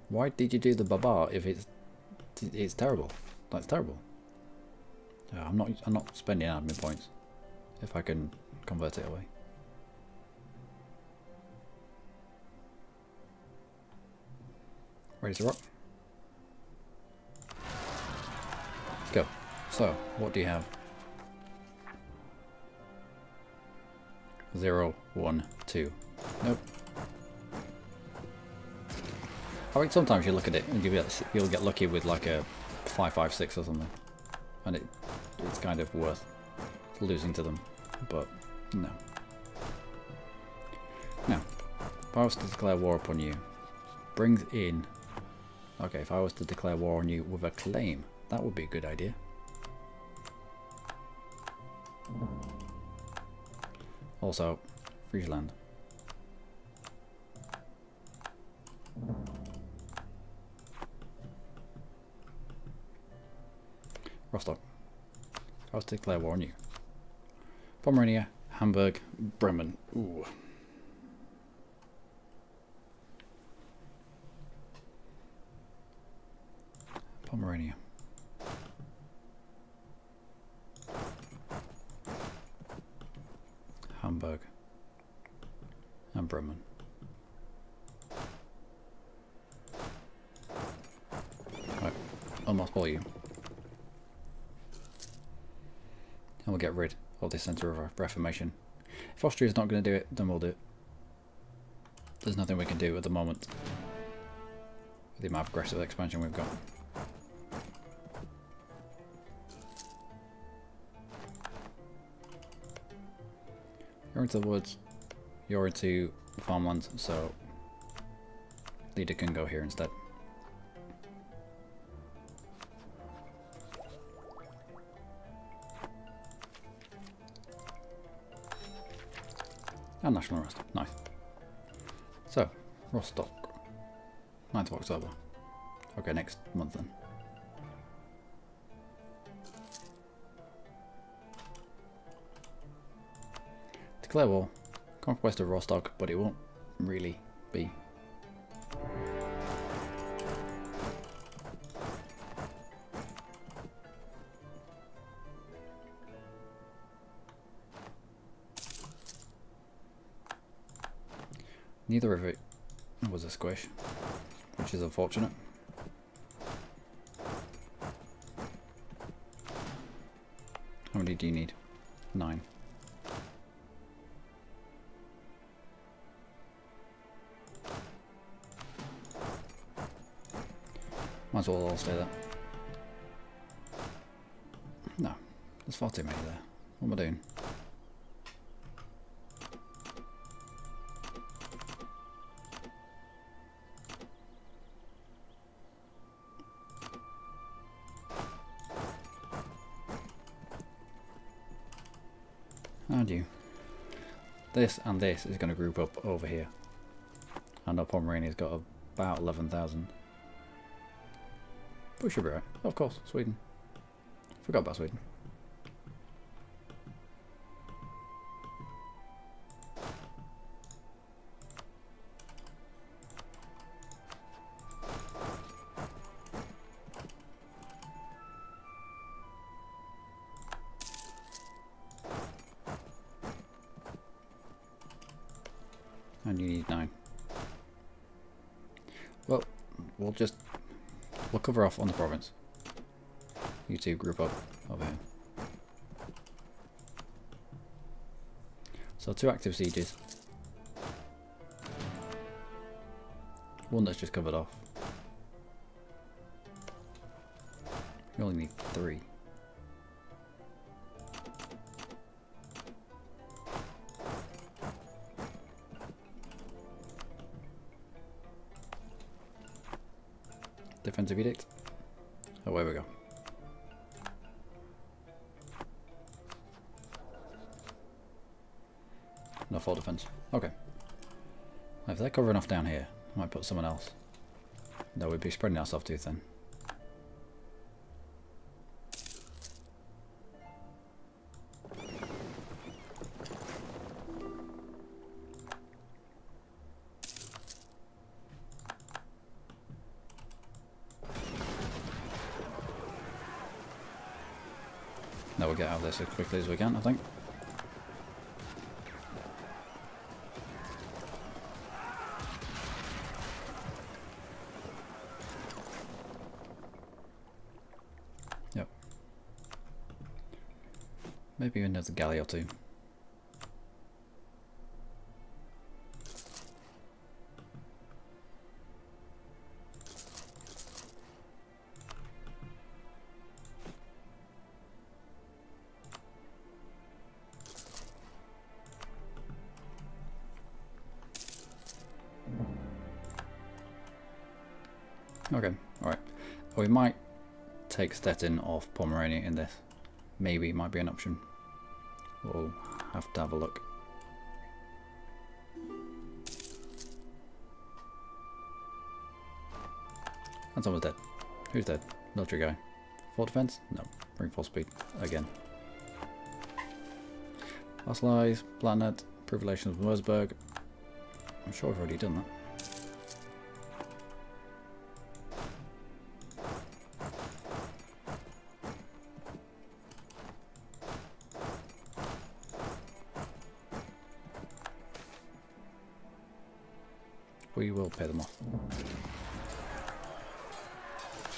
Why did you do the Babar if it's terrible? That's terrible. I'm not spending admin points if I can convert it away. Ready to rock? Let's go. So, what do you have? 0, 1, 2. Nope. I mean, sometimes you look at it and you'll get lucky with like a 556 or something, and it's kind of worth losing to them. But no. Now, if I was to declare war upon you, brings in. Okay, if I was to declare war on you with a claim, that would be a good idea. Also, Friesland. Rostock. I was to declare war on you. Pomerania, Hamburg, Bremen. Ooh. Pomerania. Hamburg. And Bremen. Right, almost bought you. And we'll get rid of this centre of Reformation. If Austria's not going to do it, then we'll do it. There's nothing we can do at the moment with the amount of aggressive expansion we've got. You're into the woods, you're into farmlands, so leader can go here instead. And national rest, nice. So, Rostock, 9th of October. Okay, next month then. Declare war, conquest of Rostock, but it won't really be. Neither of it was a squish, which is unfortunate. How many do you need? 9. Might as well all stay there. No, there's far too many there. What am I doing? And you. This and this is going to group up over here. I know Pomerania's got about 11,000. But we should be right. Oh, of course, Sweden. Forgot about Sweden. And you need 9. Well, we'll cover off on the province. You two group up over here. So 2 active sieges. One that's just covered off. You only need 3. Defensive edict. Oh, where we go. No full defense. Okay. If they're covering off down here, I might put someone else. No, we'd be spreading ourselves too thin. Now we'll get out of this as quickly as we can, I think. Yep. Maybe another galley or 2. Okay, alright. We might take Stettin off Pomerania in this. Maybe it might be an option. We'll have to have a look. And someone's dead. Who's dead? Military guy. Full defense? No. Bring full speed. Again. Fossilize, planet, improve relations with Wurzburg. I'm sure I've already done that. We will pay them off.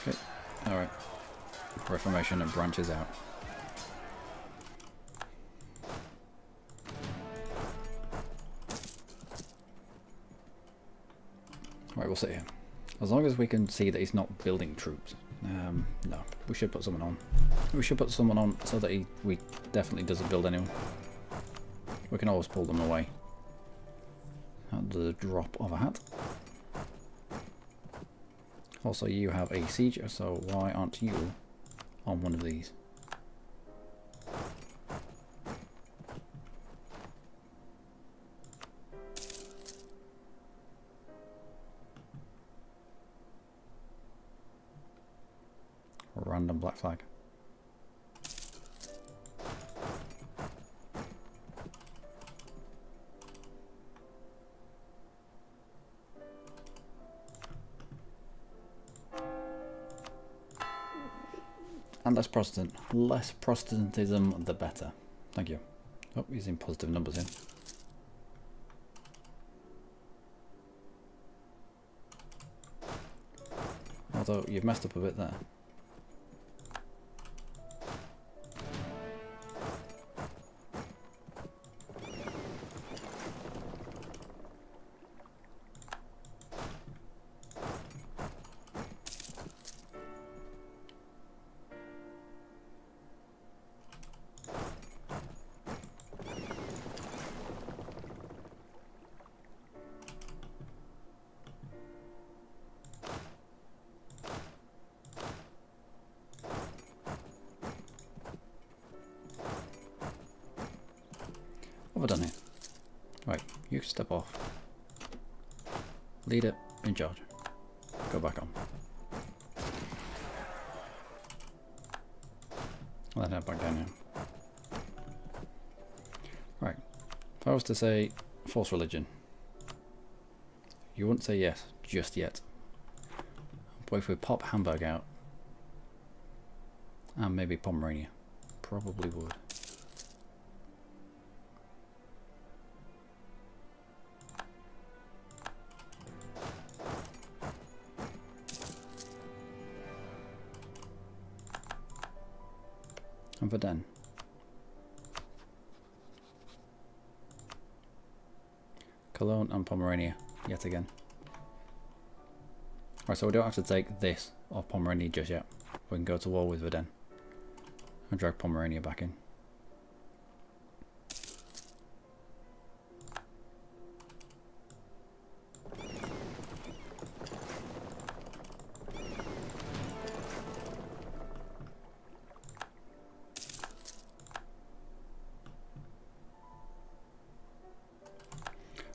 Okay, alright. Reformation and branches out. Right, we'll sit here. As long as we can see that he's not building troops. No, we should put someone on. We should put someone on so that we definitely doesn't build anyone. We can always pull them away at the drop of a hat. Also, you have a siege, so why aren't you on one of these? Random black flag. And less Protestant. Less Protestantism, the better. Thank you. Oh, using positive numbers here. Although you've messed up a bit there. What have I done here? Right, you step off. Leader in charge. Go back on. I'll then head back down here. Right. If I was to say false religion, you wouldn't say yes just yet. But if we pop Hamburg out, and maybe Pomerania, probably would. And Verden. Cologne and Pomerania, yet again. Right, so we don't have to take this off Pomerania just yet. We can go to war with Verden and drag Pomerania back in.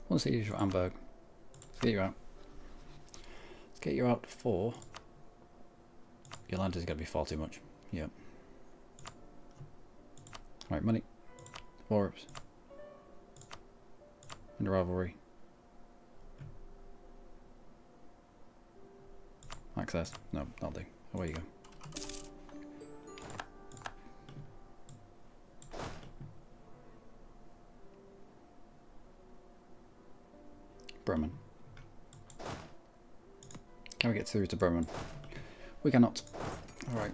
Let's see you for Hamburg. Let's get you out. Let's get you out for. Your land is going to be far too much. Yep. Right, money. Forbes. And rivalry. Access. No, that'll do. Away you go. Bremen. Can we get through to Bremen? We cannot. Alright.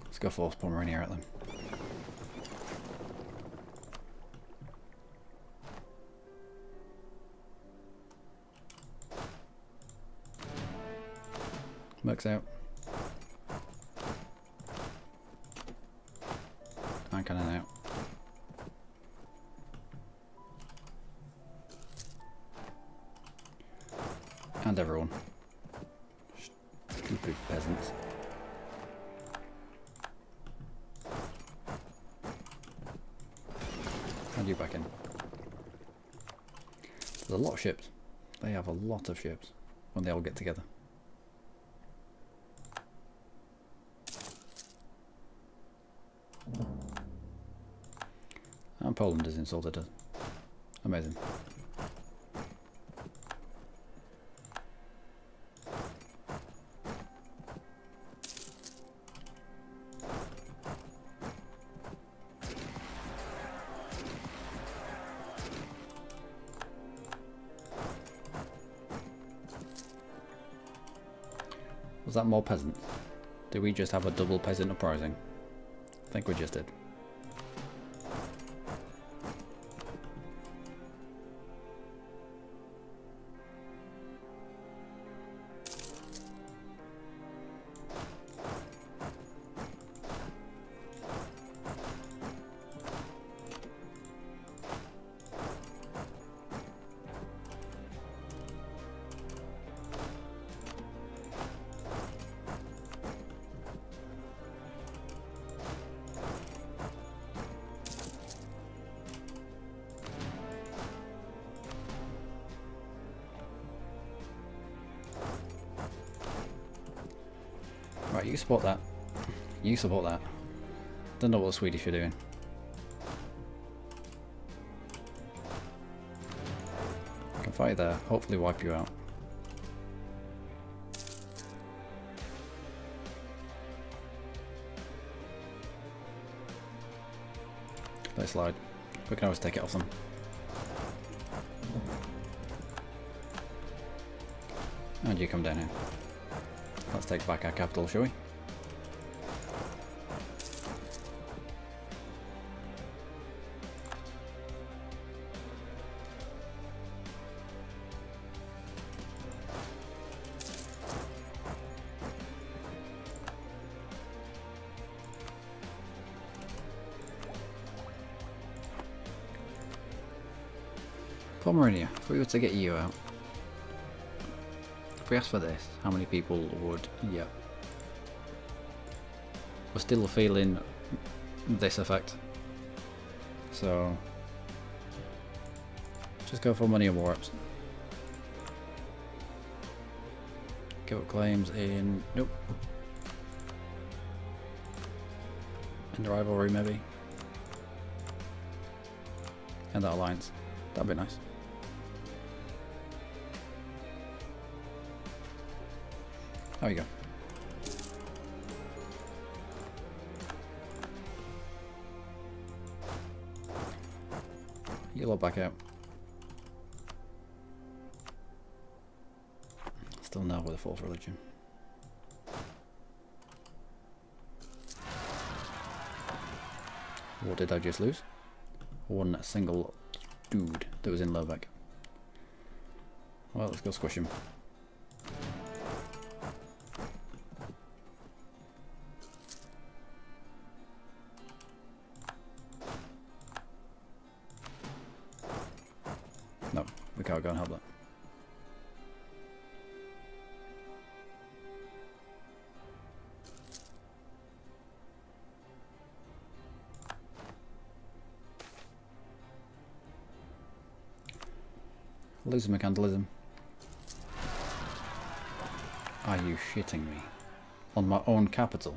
Let's go force Pomerania at them. Works out. And cannon out. And everyone. Stupid peasants. And you back in. There's a lot of ships. They have a lot of ships when they all get together. And Poland has insulted us. Amazing. Was that more peasants? Did we just have a double peasant uprising? I think we just did. Right, you support that. You support that. Don't know what the Swedish are doing. I can fight there, hopefully wipe you out. Let it slide. We can always take it off them. And you come down here. Let's take back our capital, shall we? Pomerania, if we were to get you out. If we asked for this, how many people would... Yeah. We're still feeling this effect. So... just go for money and war ups. Give up claims in... Nope. In the rivalry maybe. And that alliance. That'd be nice. There we go. You lot back out. Still now with a false religion. What did I just lose? One single dude that was in Lurbeck. Well, let's go squish him. No, we can't go and help that. Losing mercantilism. Are you shitting me? On my own capital?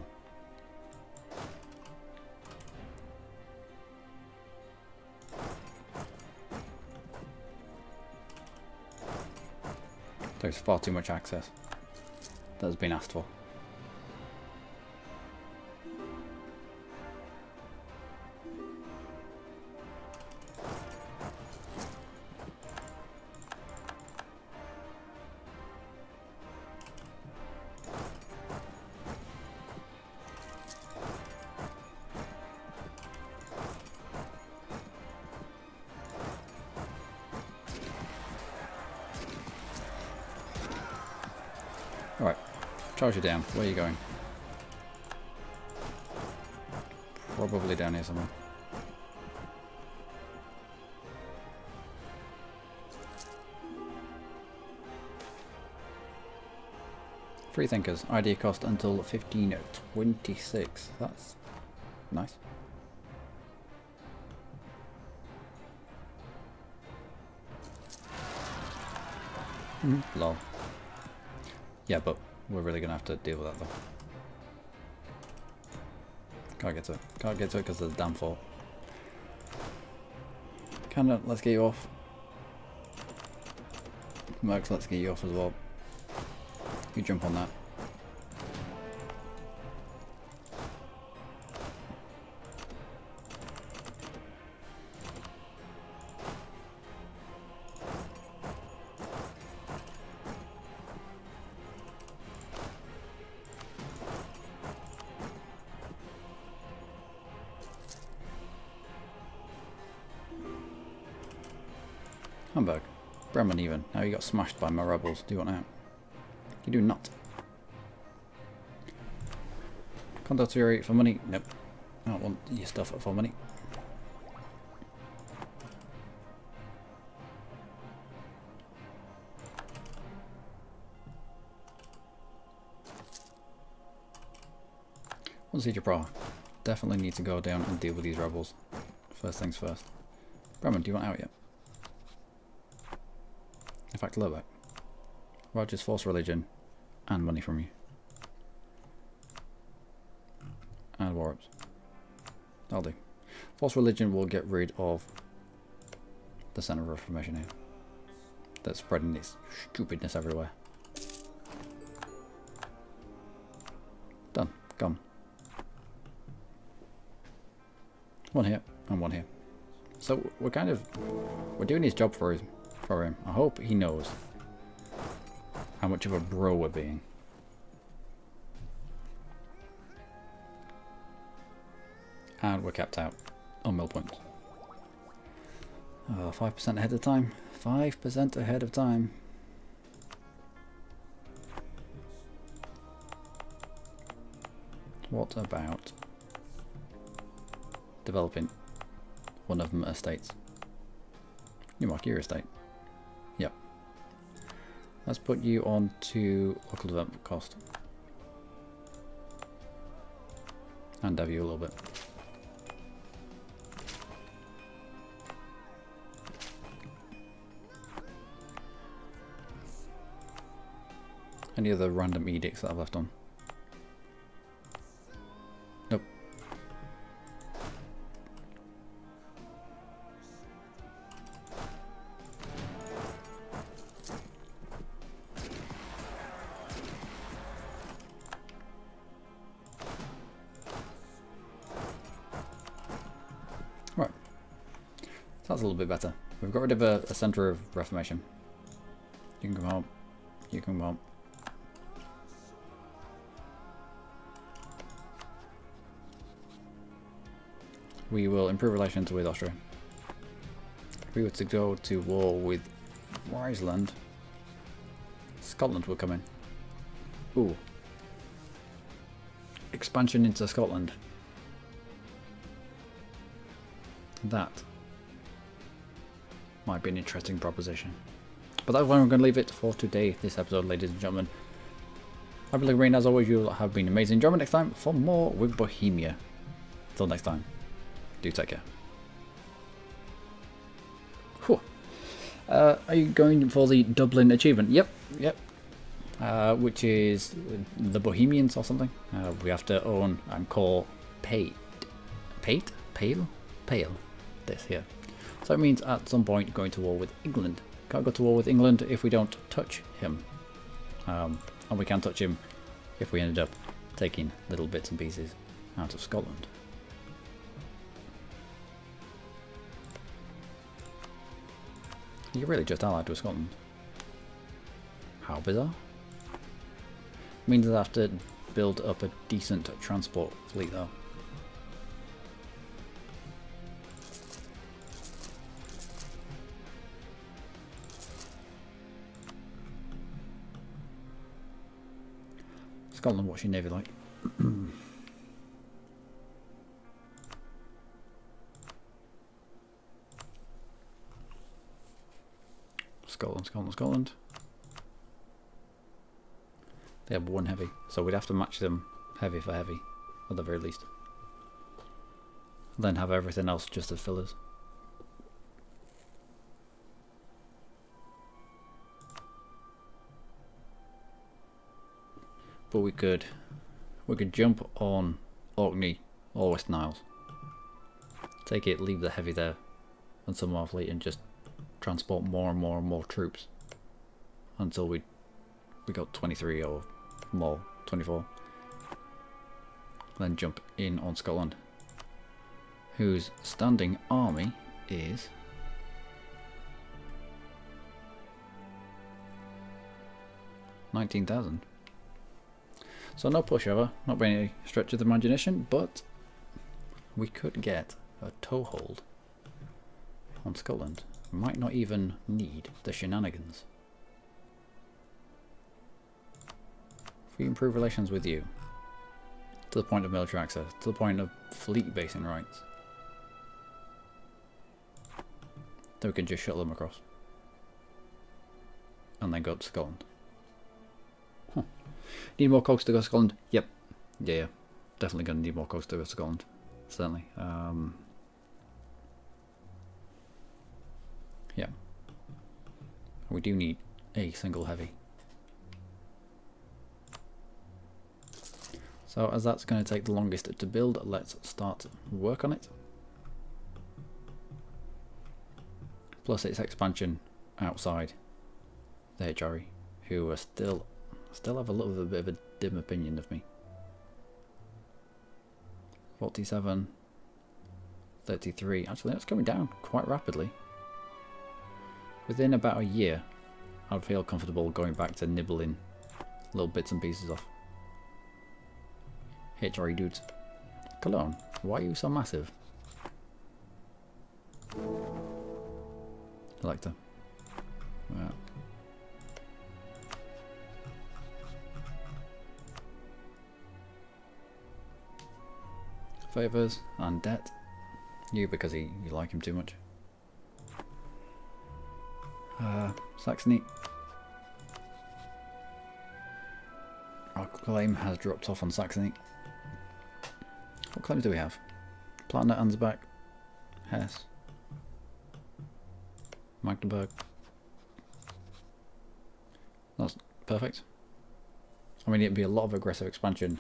There's far too much access that has been asked for. Alright, charge you down. Where are you going? Probably down here somewhere. Free thinkers, idea cost until 1526. That's nice. Lol. Yeah, but we're really gonna have to deal with that though. Can't get to it. Can't get to it because of the damn fort. Kinda, let's get you off. Mercs, let's get you off as well. You jump on that. Hamburg. Bremen even. Now you got smashed by my rebels. Do you want out? You do not. Condottieri for money? Nope. I don't want your stuff for money. One siege of Prague. Definitely need to go down and deal with these rebels. First things first. Bremen, do you want out yet? In fact, Lurbeck. Rogers force religion and money from you. And war ups. That'll do. Force religion will get rid of the Centre of Reformation here. That's spreading its stupidness everywhere. Done. Gone. One here and one here. So we're doing his job for him. I hope he knows how much of a bro we're being. And we're capped out on mill points. 5% ahead of time. 5% ahead of time. What about developing one of my estates? You mark your estate. Yep. Let's put you on to local development cost. And dev you a little bit. Any other random edicts that I've left on? Nope. Right. That's a little bit better. We've got rid of a centre of reformation. You can come home. You can come home. We will improve relations with Austria. If we were to go to war with Friesland, Scotland will come in. Ooh. Expansion into Scotland. That might be an interesting proposition. But that's where I'm going to leave it for today, this episode, ladies and gentlemen. I've been Rain, as always. You have been amazing. Join me next time for more with Bohemia. Till next time. Do take care. Whew. Are you going for the Dublin achievement? Yep, yep. Which is the Bohemians or something. We have to own and call Pale. This here. So it means at some point going to war with England. Can't go to war with England if we don't touch him. And we can touch him if we ended up taking little bits and pieces out of Scotland. You're really just allied with Scotland. How bizarre. Means I have to build up a decent transport fleet though. Scotland, what's your navy like? Scotland. They have one heavy, so we'd have to match them heavy for heavy, at the very least. Then have everything else just as fillers. but we could jump on Orkney or Western Isles. Take it, leave the heavy there and some of our fleet, and just transport more and more and more troops until we got 23 or more, 24. Then jump in on Scotland, whose standing army is 19,000. So no pushover, not by any stretch of the imagination, but we could get a toehold on Scotland. We might not even need the shenanigans. If we improve relations with you, to the point of military access, to the point of fleet basing rights, then we can just shuttle them across. And then go up to Scotland. Huh. Need more cogs to go to Scotland? Yep. Yeah. Definitely going to need more cogs to go to Scotland. Certainly. Yeah. We do need a single heavy. So as that's going to take the longest to build, let's start work on it. Plus its expansion outside the HRE, who are still have a little bit of a dim opinion of me. 47, 33. Actually, that's coming down quite rapidly. Within about a year, I'd feel comfortable going back to nibbling little bits and pieces off. HRE dudes. Cologne, why are you so massive? Elector. Yeah. Favours and debt. You because you like him too much. Saxony. Our claim has dropped off on Saxony. What claims do we have? Platinum, Ansbach, Hesse, Magdeburg. That's perfect. I mean, it'd be a lot of aggressive expansion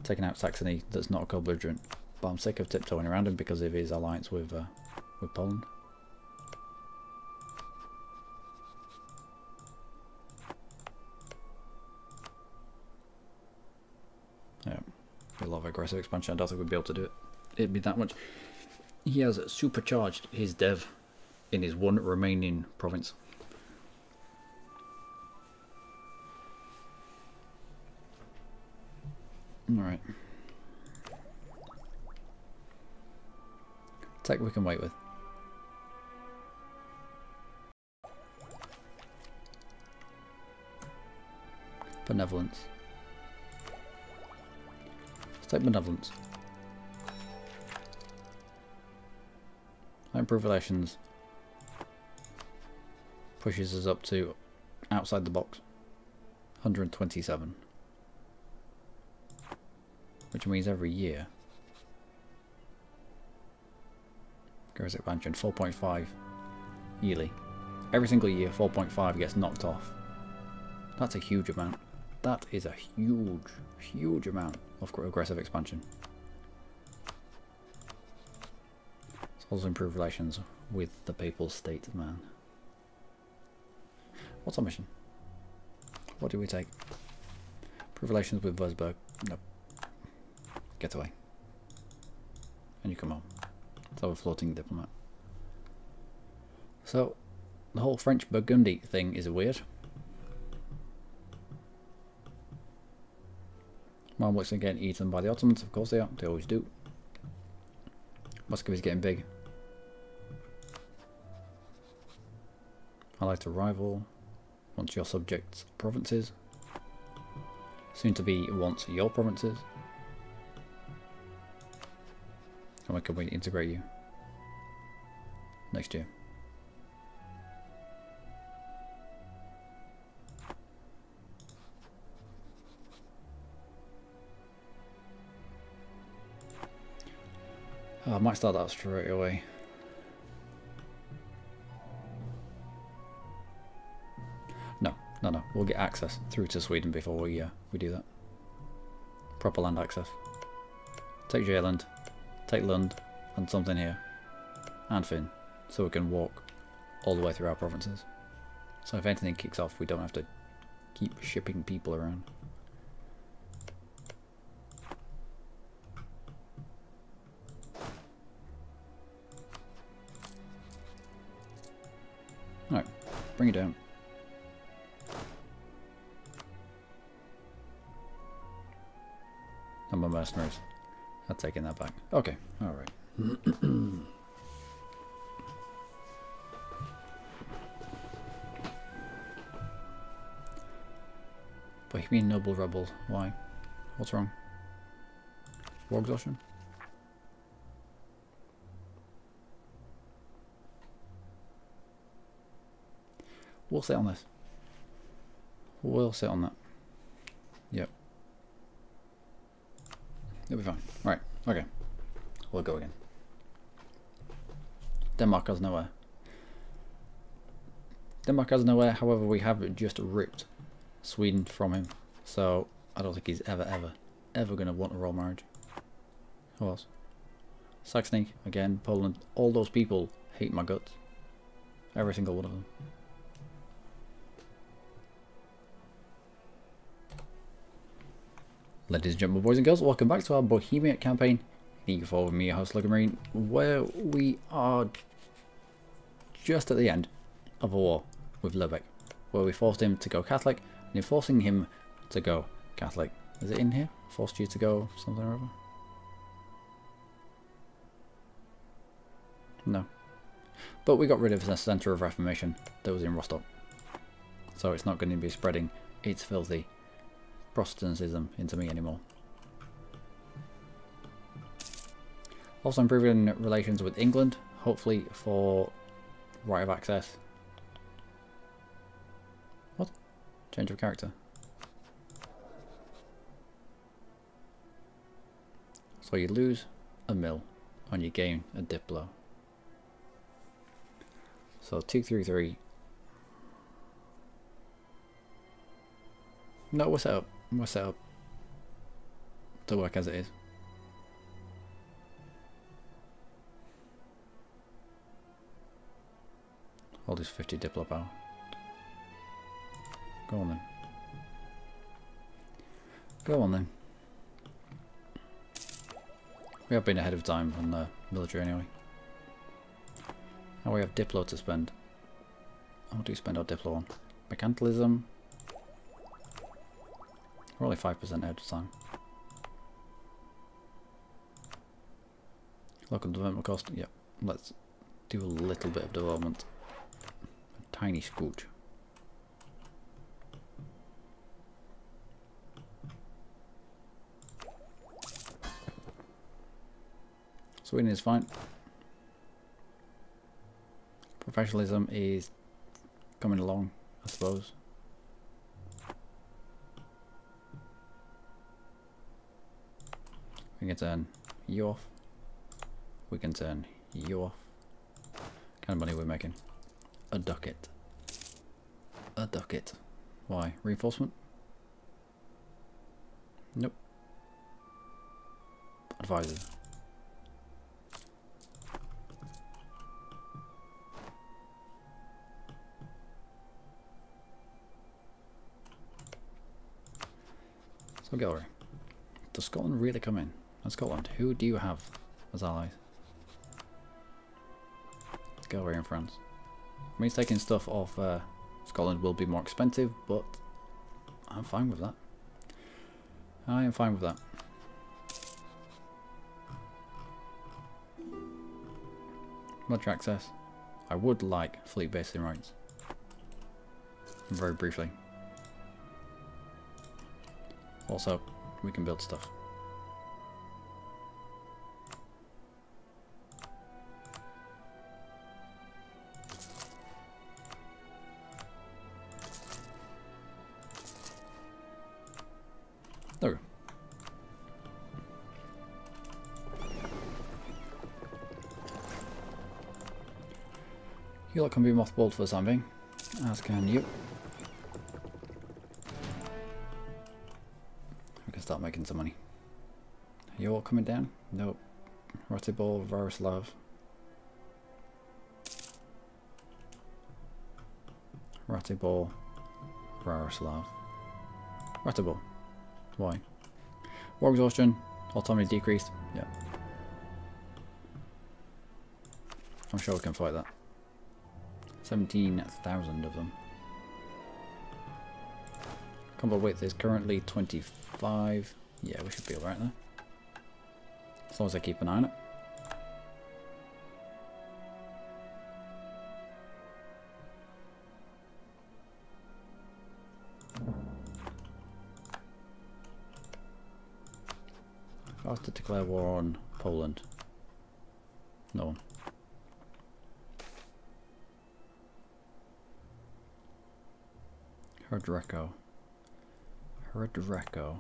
taking out Saxony that's not a co-belligerent, but I'm sick of tiptoeing around him because of his alliance with Poland. Yeah, a lot of aggressive expansion. I don't think we'd be able to do it. It'd be that much. He has supercharged his dev in his one remaining province. Alright. Tech we can wait with. Benevolence. Let's take benevolence. Improve relations. Pushes us up to outside the box. 127. Which means every year. Gross expansion 4.5 yearly. Every single year 4.5 gets knocked off. That's a huge amount. That is a huge, huge amount of aggressive expansion. Let's also improve relations with the Papal State, man. What's our mission? What do we take? Improve relations with Würzburg. Nope. Get away. And you come on. Let's have a floating diplomat. So, the whole French Burgundy thing is weird. Mamluks are getting eaten by the Ottomans, of course they are. They always do. Muscovy's getting big. I like to rival once your subjects' provinces. Soon to be once your provinces. And when can we integrate you? Next year. Oh, I might start that straight away. No, No, we'll get access through to Sweden before we do that. Proper land access. Take Jylland, take Lund, and something here, and Finn, so we can walk all the way through our provinces. So if anything kicks off, we don't have to keep shipping people around. Alright, bring it down. And my mercenaries. I'm taking that back. Okay, alright. Bohemian noble rebels. Why? What's wrong? War exhaustion? We'll sit on this. We'll sit on that. Yep. It'll be fine. Right, okay. We'll go again. Denmark has nowhere. Denmark has nowhere, however we have just ripped Sweden from him. So I don't think he's ever going to want a royal marriage. Who else? Saxony, again, Poland. All those people hate my guts. Every single one of them. Ladies and gentlemen, boys and girls, welcome back to our Bohemia campaign in EU4 with me, your host Marine, where we are just at the end of a war with Lubeck, where we forced him to go Catholic, and in forcing him to go Catholic, is it in here? Forced you to go something or other? No. But we got rid of the centre of Reformation that was in Rostock, so it's not going to be spreading its filthy Protestantism into me anymore. Also improving relations with England, hopefully for right of access. What? Change of character. So you lose a mill and you gain a diplo. So 233. No, we're set up. We're set up to work as it is. All this 50 diplo power. Go on then. Go on then. We have been ahead of time on the military anyway. Now we have diplo to spend. What do we spend our diplo on? Mercantilism. We're only 5% ahead of time. Local development cost, yep. Let's do a little bit of development. A tiny scooch. Sweden is fine. Professionalism is coming along, I suppose. We can turn you off. We can turn you off. What kind of money we're making? A ducat. A ducat. Why? Reinforcement? Nope. Advisors. So gallery. Does Scotland really come in? And Scotland, who do you have as allies? Gallery in France. Means taking stuff off Scotland will be more expensive, but I'm fine with that. I am fine with that. Military access. I would like fleet basing rights. Very briefly. Also, we can build stuff. There we go. You lot can be mothballed for the time being, as can you. start making some money. Are you all coming down? Nope. Ratibor, Varoslav. Ratibor, Varoslav. Ratibor. Why? War exhaustion. Autonomy decreased. Yeah. I'm sure we can fight that. 17,000 of them. Combat width is currently 25. Yeah, we should be alright there. As long as I keep an eye on it. If I was to declare war on Poland. No one. Herdreco. Herdreco.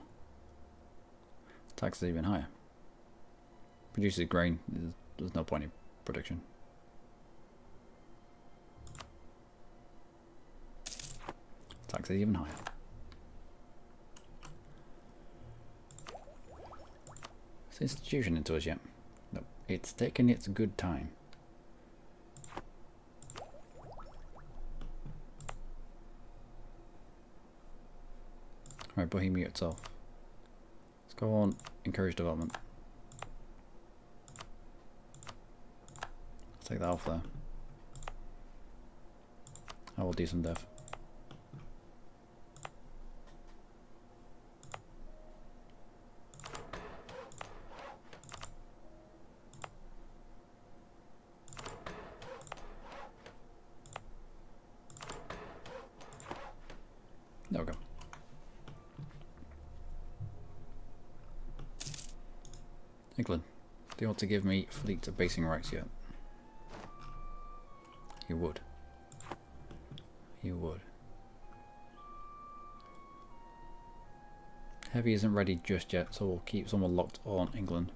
Tax is even higher. Produces grain. There's no point in production. Tax is even higher. Is institution into us yet? Nope. It's taking its good time. Right, Bohemia itself. Let's go on, encourage development. Let's take that off there. I will do some dev. There we go. England, do you want to give me fleet basing rights yet? You would. You would. Heavy isn't ready just yet, so we'll keep someone locked on England.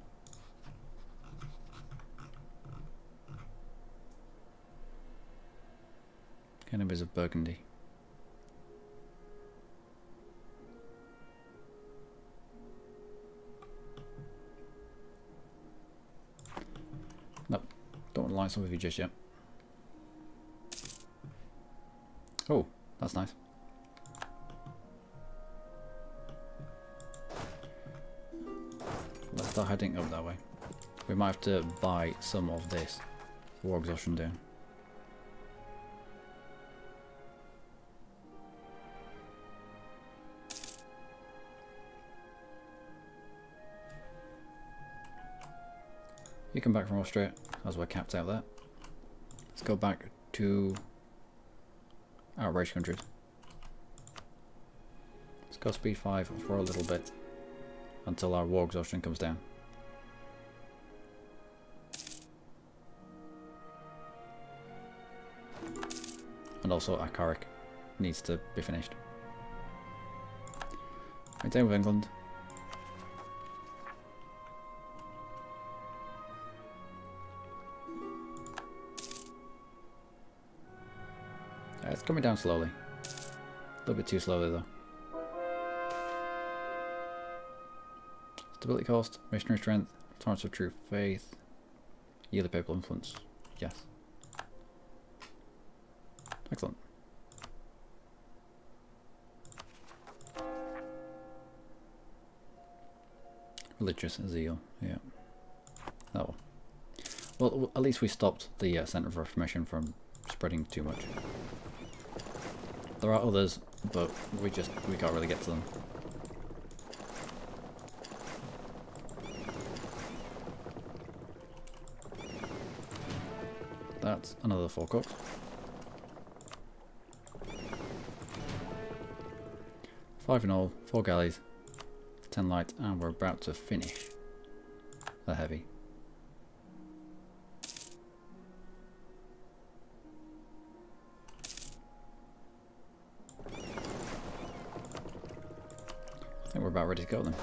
Enemies of Burgundy. Nope, don't want to line some with you just yet. Oh, that's nice. Let's start heading up that way. We might have to buy some of this war exhaustion down. You come back from Austria, as we're capped out there. Let's go back to outrage countries. Let's go speed 5 for a little bit until our war exhaustion comes down. And also our Carrick needs to be finished. Maintain with England. It's coming down slowly. A little bit too slowly though. Stability cost, missionary strength, tolerance of true faith, yearly papal influence. Yes. Excellent. Religious zeal, yeah. Oh. Well, at least we stopped the Centre of Reformation from spreading too much. There are others, but we can't really get to them. That's another 4 cooks. 5 in all, 4 galleys, 10 light, and we're about to finish the heavy. I think we're about ready to go then.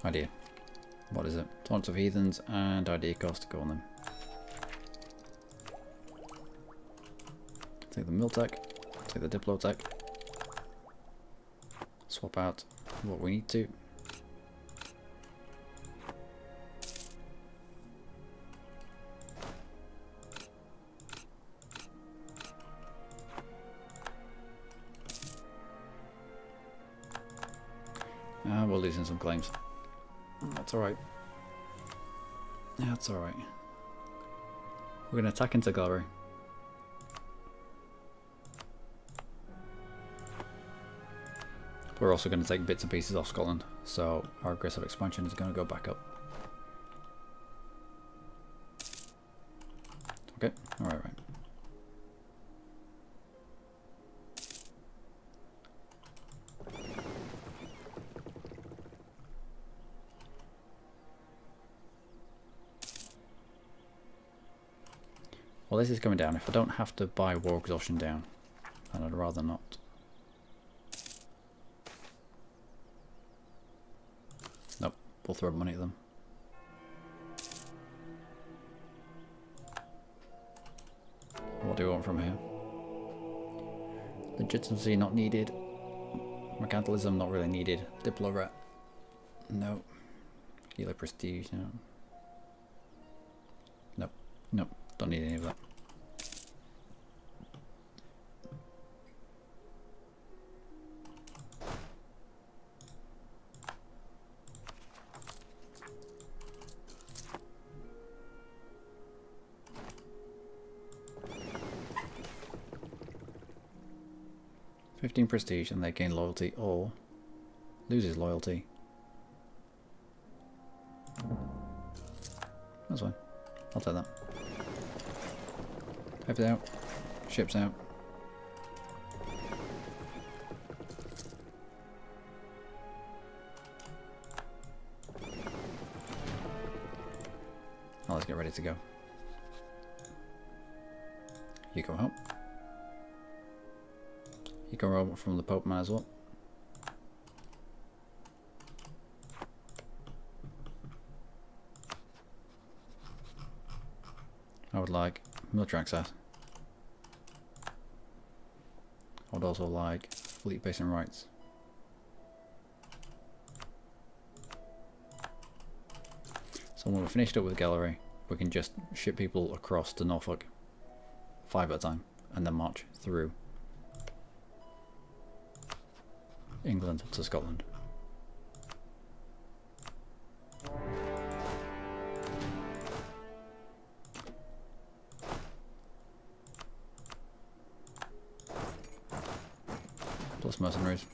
Idea. What is it? Taunts of heathens and idea cost. Go on them. Take the Miltech. Take the Diplotech. Swap out what we need to. We're losing some claims. That's alright. That's alright. We're going to attack into Gallery. We're also going to take bits and pieces off Scotland, so our aggressive expansion is going to go back up. Okay, alright, right. Well, this is coming down. If I don't have to buy War Exhaustion down, then I'd rather not. Nope, we'll throw money at them. What do we want from here? Legitimacy not needed. Mercantilism not really needed. Diplorat. No. Healer Prestige, no. Nope. Nope. Don't need any of that. $15 prestige and they gain loyalty or loses loyalty. That's fine. I'll take that. Heads out. Ships out. Oh, let's get ready to go. You go home. You can roll from the Pope man as well. I would like military access. I would also like fleet basing rights. So when we're finished up with Gallery, we can just ship people across to Norfolk 5 at a time and then march through England to Scotland. Plus mercenaries.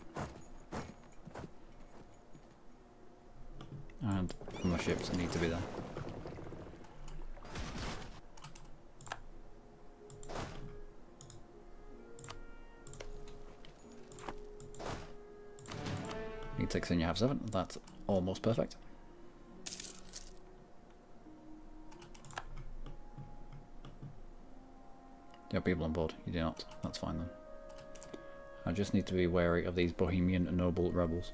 And my ships need to be there. You take 6 and you have 7. That's almost perfect. You have people on board. You do not. That's fine then. I just need to be wary of these Bohemian noble rebels.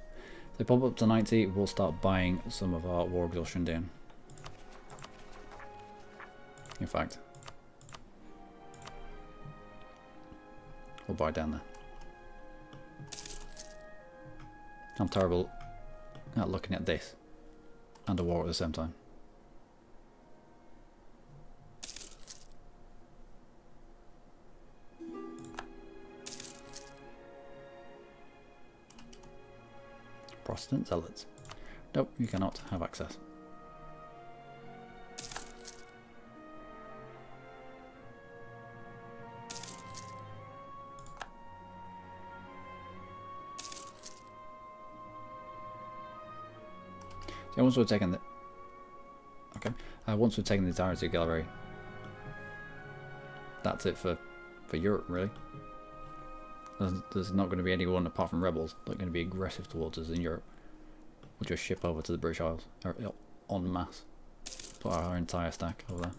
If they pop up to 90, we'll start buying some of our war exhaustion down. In fact, we'll buy down there. I'm terrible at looking at this and a war at the same time. Protestant zealots. Nope, you cannot have access. So once we've taken the once we've taken the entirety of Gallery, that's it for Europe really. There's not going to be anyone apart from rebels that are going to be aggressive towards us in Europe. We'll just ship over to the British Isles en masse. Put our entire stack over there.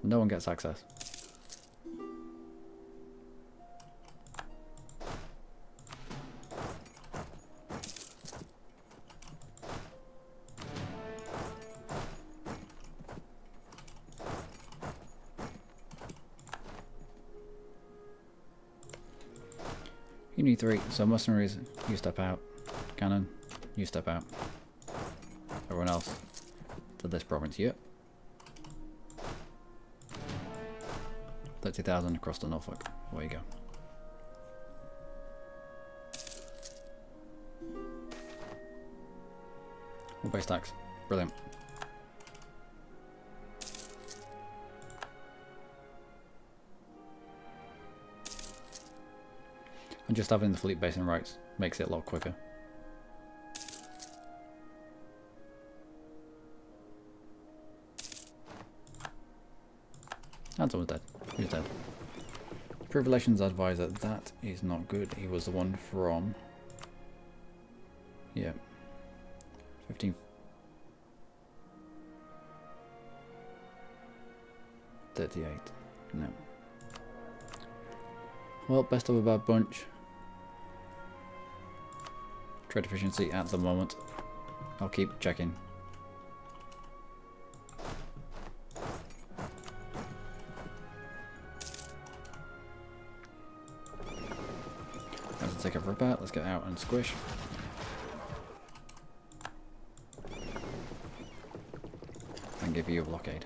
No one gets access. You need 3, so mercenaries, you step out. Cannon, you step out. Everyone else to this province, yep. 30,000 across to Norfolk. Away you go. All base tax. Brilliant. And just having the fleet base in rights makes it a lot quicker. And someone's dead. Who's dead? Trade Relations Advisor. That is not good. He was the one from... Yeah. 15... 38. No. Well, best of a bad bunch. Trade efficiency at the moment. I'll keep checking. Let's take a rip out. Let's get out and squish. And give you a blockade.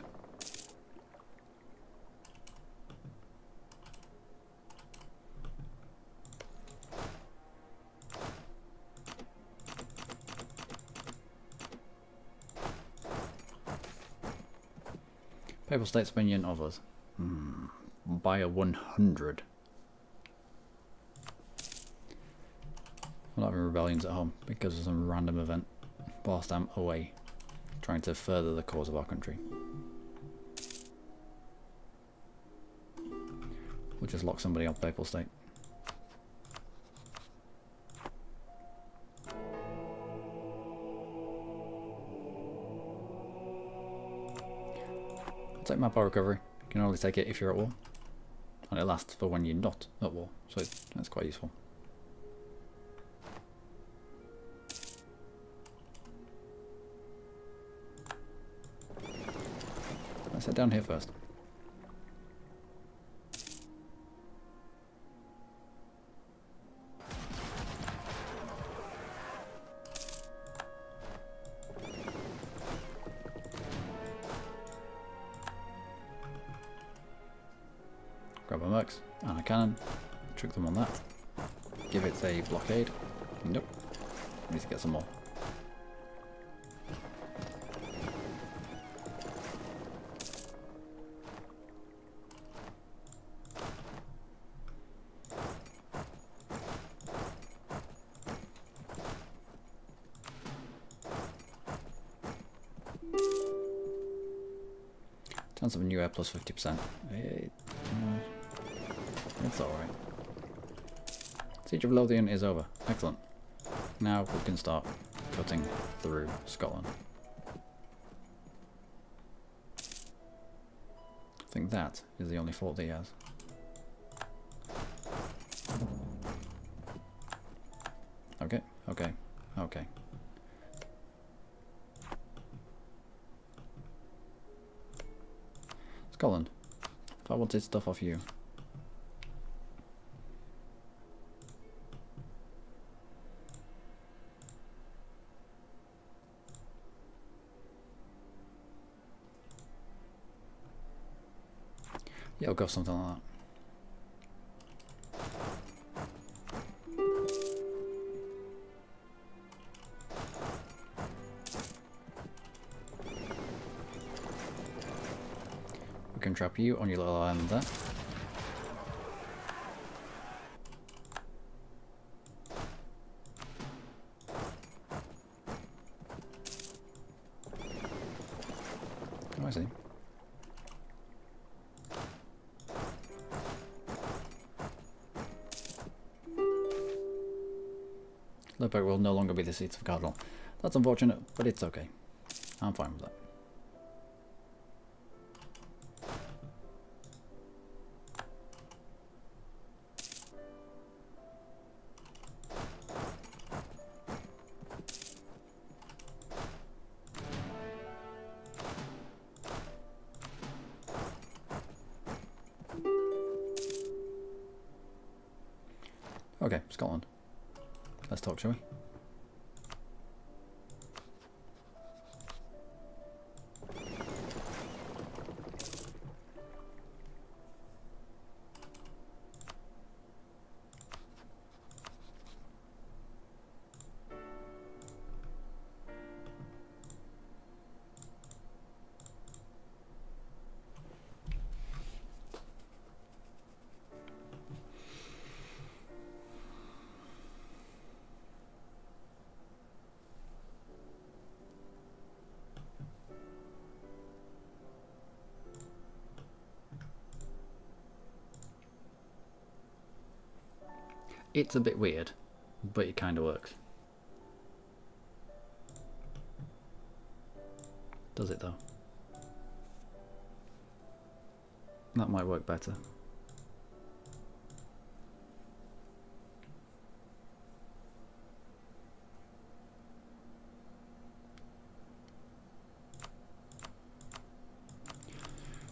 Papal States opinion of us. By a 100. We're not having rebellions at home because of some random event whilst I'm away trying to further the cause of our country. We'll just lock somebody on Papal State. Take manpower recovery. You can only take it if you're at war. And it lasts for when you're not at war. So that's quite useful. Let's head down here first. Grab a mercs and a cannon, trick them on that, give it a blockade. Nope, need to get some more. Chance of a new air plus 50%. It's alright. Siege of Lothian is over. Excellent. Now we can start cutting through Scotland. I think that is the only fort that he has. Okay, okay, okay. Scotland. If I wanted stuff off you. Yeah, I'll go something like that. We can trap you on your little island there. Oh, I see. Lerberg will no longer be the seat of Cardinal. That's unfortunate, but it's okay. I'm fine with that. Okay, Scotland. Let's talk, shall we? It's a bit weird, but it kind of works. Does it though? That might work better.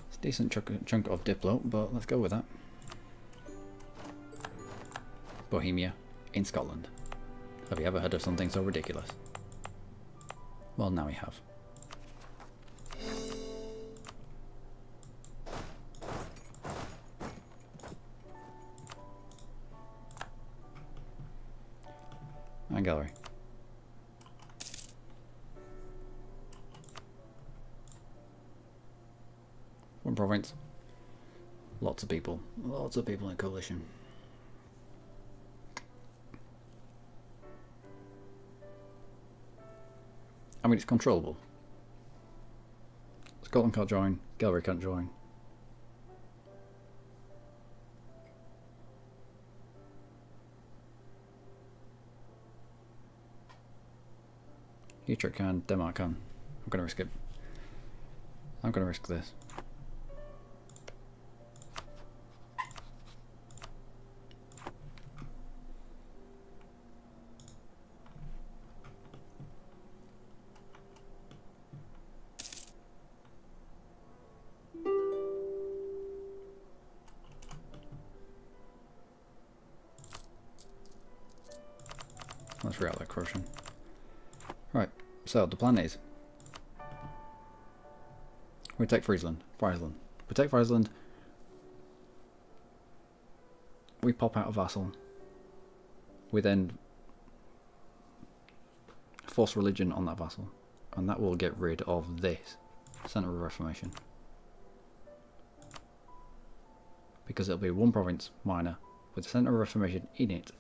It's a decent chunk of Diplo, but let's go with that. Bohemia in Scotland. Have you ever heard of something so ridiculous? Well, now we have. And gallery. One province. Lots of people in coalition. I mean, it's controllable. Scotland can't join, gallery can't join. Utrecht can, Denmark can. I'm gonna risk it. I'm gonna risk this. Let's route that crushing. Right, so the plan is we take Friesland. We take Friesland, we pop out a vassal, we then force religion on that vassal, and that will get rid of this Centre of Reformation. Because it'll be one province minor with the Centre of Reformation in it.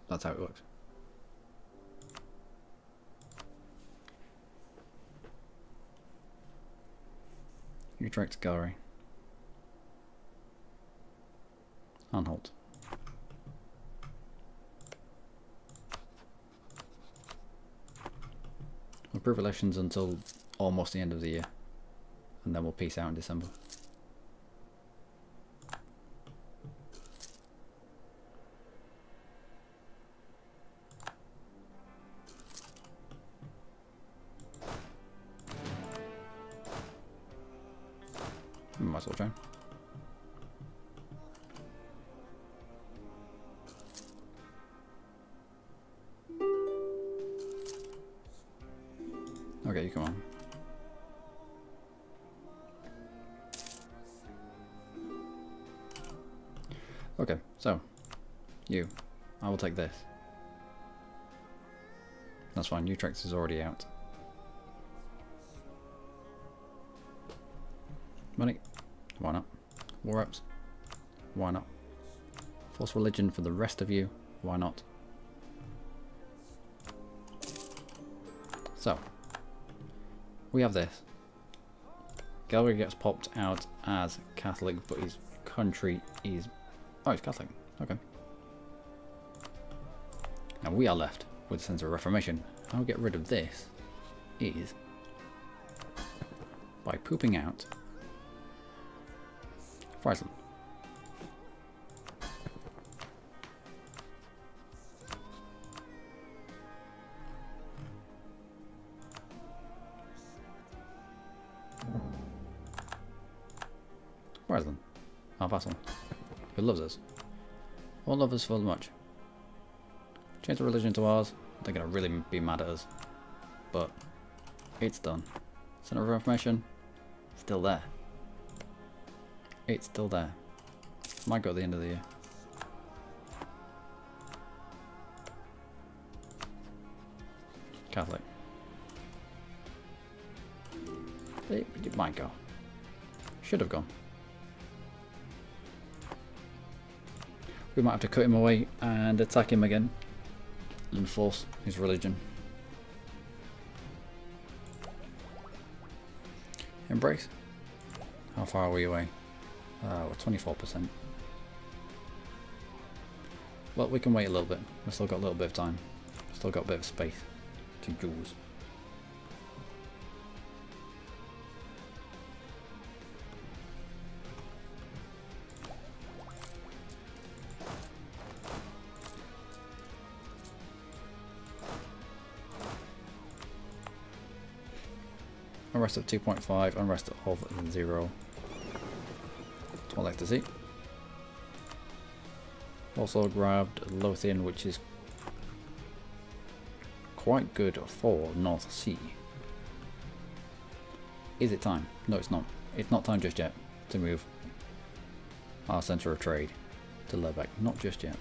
That's how it works. Utrecht gallery. Anhalt. We'll approve elections until almost the end of the year, and then we'll peace out in December. Might as well try. Okay, you come on. Okay, so I will take this. That's fine. Utrecht is already out. Money. Why not? War ups. Why not? Force religion for the rest of you. Why not? So, we have this. Gallery gets popped out as Catholic, but his country is... Oh, he's Catholic. Okay. Now we are left with the Centre of Reformation. How we get rid of this is by pooping out Friesland. Friesland, our vassal. who loves us. Won't love us for much. Change the religion to ours. They're going to really be mad at us. But it's done. Center of Reformation. Still there. It's still there. Might go at the end of the year. Catholic. It might go. Should have gone. We might have to cut him away and attack him again. Enforce his religion. Embrace. How far are we away? We're 24%. Well, we can wait a little bit. We've still got a little bit of time. Still got a bit of space to use. Unrest of 2.5, unrest of 0. That's what I like to see. Also grabbed Lothian, which is quite good for North Sea. Is it time? No, it's not. It's not time just yet to move our centre of trade to Lubeck. Not just yet.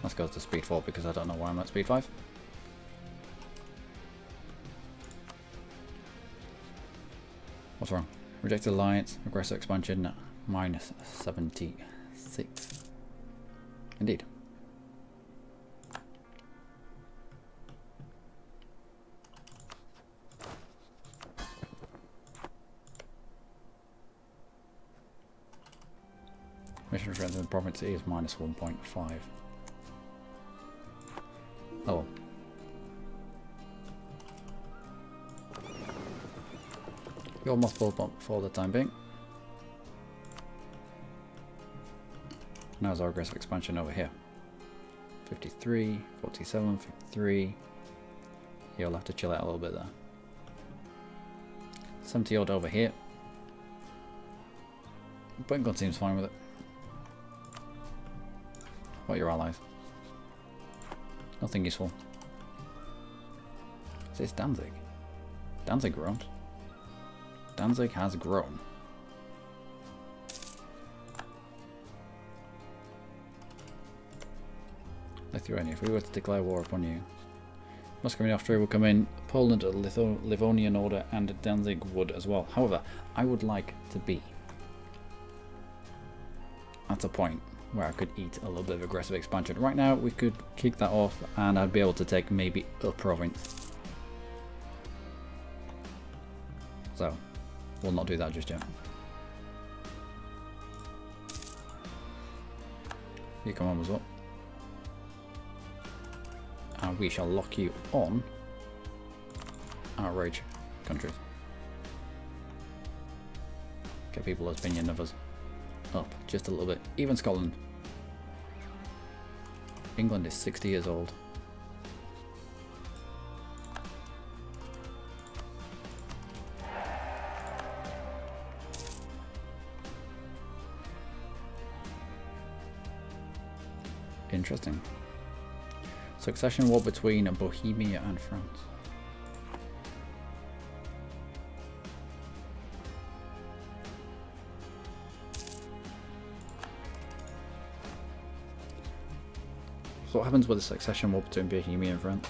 Let's go to speed 4 because I don't know why I'm at speed 5. What's wrong? Rejected alliance, aggressive expansion, minus 76. Indeed. Mission strength in the province is minus 1.5. Oh well. You're multiple for the time being. Now's our aggressive expansion over here. 53, 47, 53. You'll have to chill out a little bit there. 70 odd over here. But England seems fine with it. What are your allies? Nothing useful. Is this Danzig? Danzig grown? Danzig has grown. Lithuania, if we were to declare war upon you, Muscovy and Austria will come in, Poland, Livonian Order, and Danzig would as well. However, I would like to be at a point where I could eat a little bit of aggressive expansion. Right now, we could kick that off, and I'd be able to take maybe a province. So, we'll not do that just yet. You come on as well. And we shall lock you on outrage countries. Get people's opinion of us up just a little bit. Even Scotland. England is 60 years old. Interesting. Succession war between Bohemia and France. So what happens with the succession war between Bohemia and France?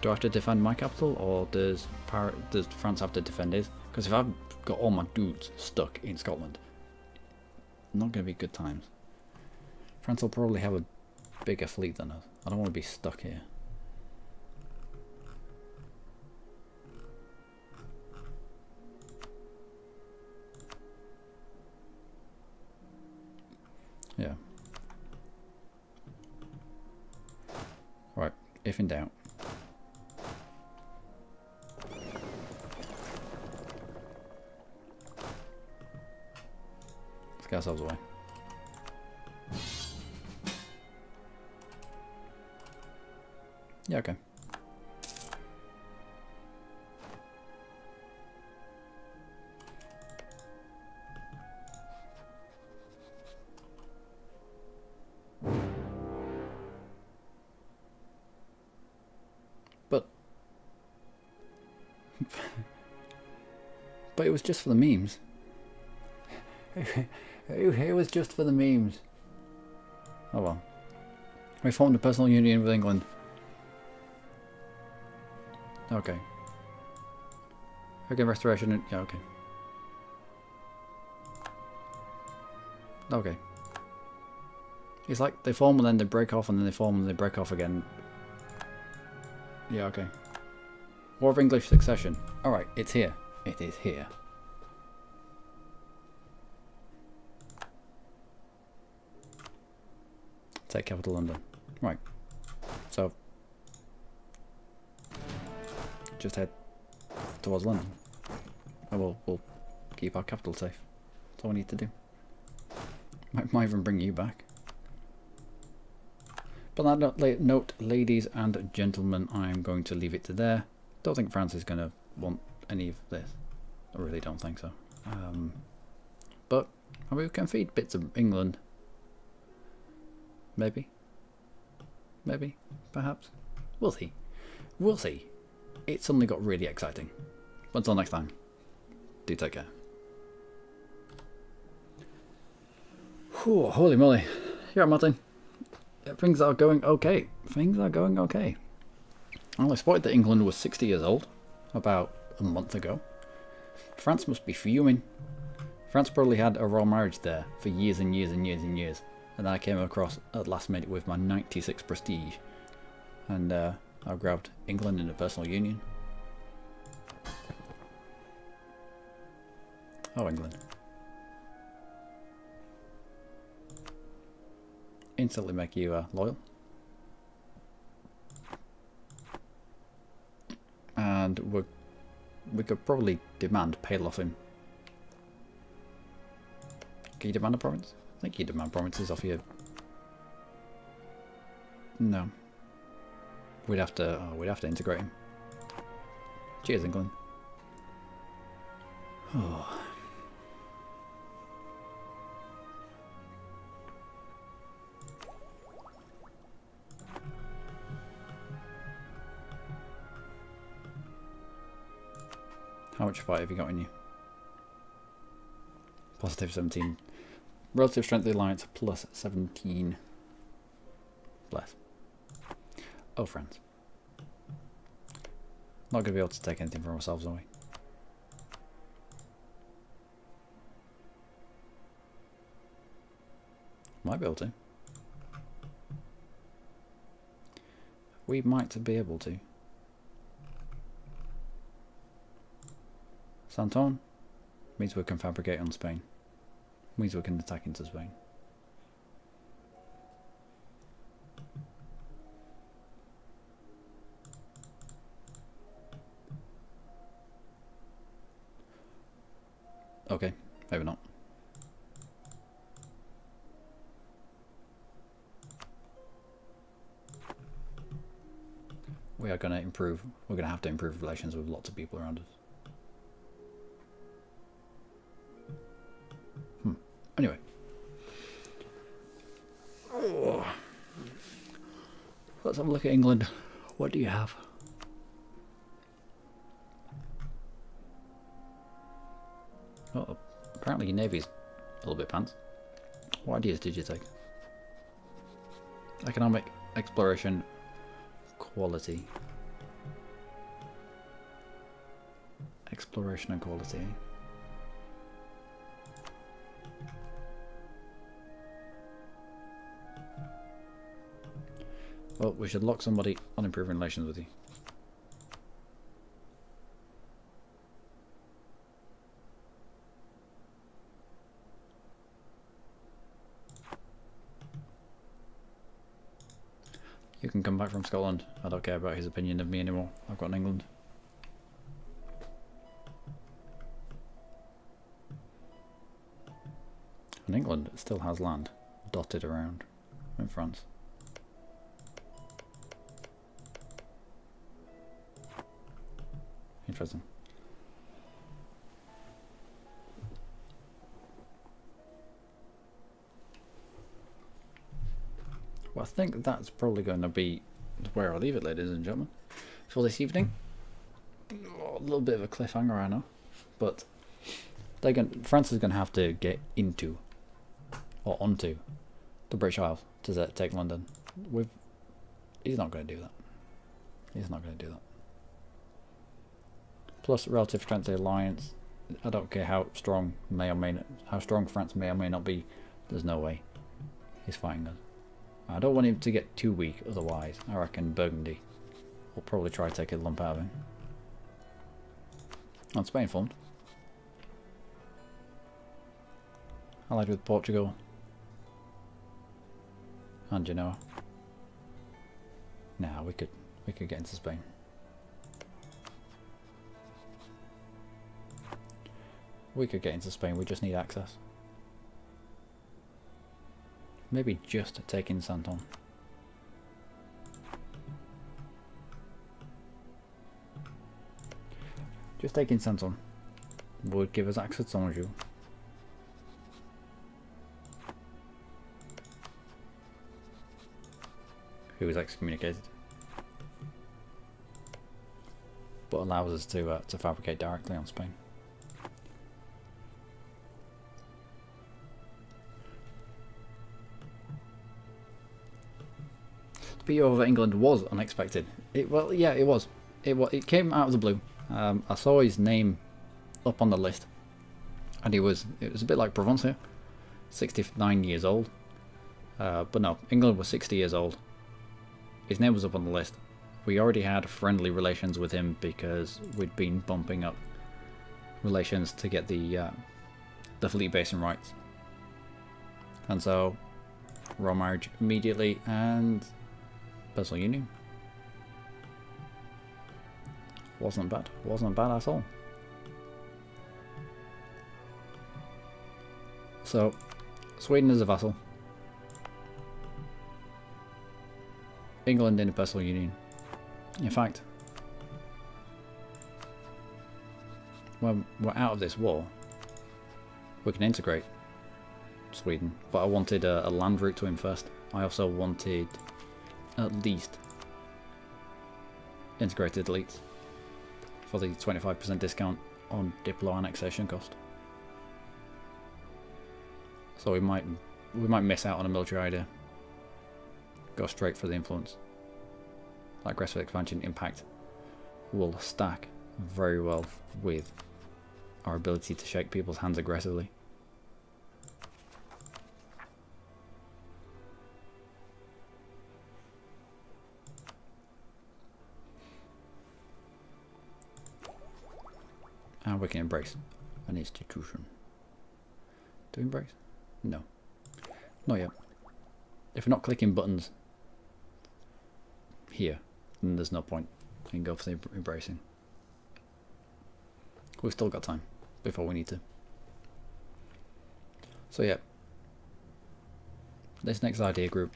Do I have to defend my capital, or does France have to defend his? Because if I've got all my dudes stuck in Scotland, not going to be good times. France will probably have a bigger fleet than us. I don't want to be stuck here. Yeah. Right, if in doubt. Let's get ourselves away. Yeah, okay. But it was just for the memes. It was just for the memes. Oh well. We formed a personal union with England. Okay. Again, restoration and... yeah, okay. Okay. It's like they form and then they break off and then they form and they break off again. Yeah, okay. War of English Succession. Alright, it's here. It is here. Take capital London. Right. So just head towards London. And we'll keep our capital safe. That's all we need to do. Might even bring you back. But on that note, ladies and gentlemen, I'm going to leave it to there. Don't think France is going to want any of this. I really don't think so. But I mean, we can feed bits of England. Maybe. Maybe. Perhaps. We'll see. We'll see. It suddenly got really exciting. But until next time, do take care. Whew, holy moly. Yeah, Martin. Things are going okay. Things are going okay. Well, I spotted that England was 60 years old about a month ago. France must be fuming. France probably had a royal marriage there for years and years and years and years. And then I came across at last minute with my 96 prestige. And I grabbed England in a personal union. Oh, England. Instantly make you loyal. And we could probably demand pale off him. Can you demand a province? I think you demand provinces off you. No. We'd have to integrate him. Cheers, England. Oh. How much fight have you got in you? Positive 17. Relative strength of the alliance plus 17. Bless. Oh, friends. Not going to be able to take anything from ourselves, are we? Might be able to. We might be able to. Santon means we can fabricate on Spain. Means we can attack into Spain. Okay, maybe not. We are going to improve. We're going to have to improve relations with lots of people around us. Anyway. Oh. Let's have a look at England. What do you have? Oh, apparently your navy's a little bit pants. What ideas did you take? Economic, exploration, quality. Exploration and quality. Well, we should lock somebody on improving relations with you. You can come back from Scotland. I don't care about his opinion of me anymore. I've got an England. And England still has land dotted around in France. Interesting. Well, I think that's probably going to be where I'll leave it, ladies and gentlemen, for this evening. Oh, a little bit of a cliffhanger, I know, but France is going to have to get into or onto the British Isles to take London. He's not going to do that. He's not going to do that. Plus, relative strength of the alliance. I don't care how strong France may or may not be. There's no way he's fighting us. I don't want him to get too weak. Otherwise, I reckon Burgundy will probably try to take a lump out of him. On Spain formed. Allied with Portugal and Genoa. Nah, we could get into Spain. We could get into Spain, we just need access. Maybe just taking Santon. Just taking Santon would give us access to Anjou. Who was excommunicated. But allows us to fabricate directly on Spain. The PO over England was unexpected. Well, yeah, it was. It came out of the blue. I saw his name up on the list, and it was a bit like Provence here, 69 years old. But no, England was 60 years old. His name was up on the list. We already had friendly relations with him because we'd been bumping up relations to get the fleet basin rights, and so royal marriage immediately and personal union. Wasn't bad at all. So Sweden is a vassal, England in a personal union. In fact, when we're out of this war, we can integrate Sweden, but I wanted a land route to him first. I also wanted at least integrated elites for the 25% discount on Diplo annexation cost. So we might miss out on a military idea. Go straight for the influence. That aggressive expansion impact will stack very well with our ability to shake people's hands aggressively. And we can embrace an institution. Do we embrace? No. Not yet. If we're not clicking buttons here, then there's no point. We can go for the embracing. We've still got time before we need to. So yeah, this next idea group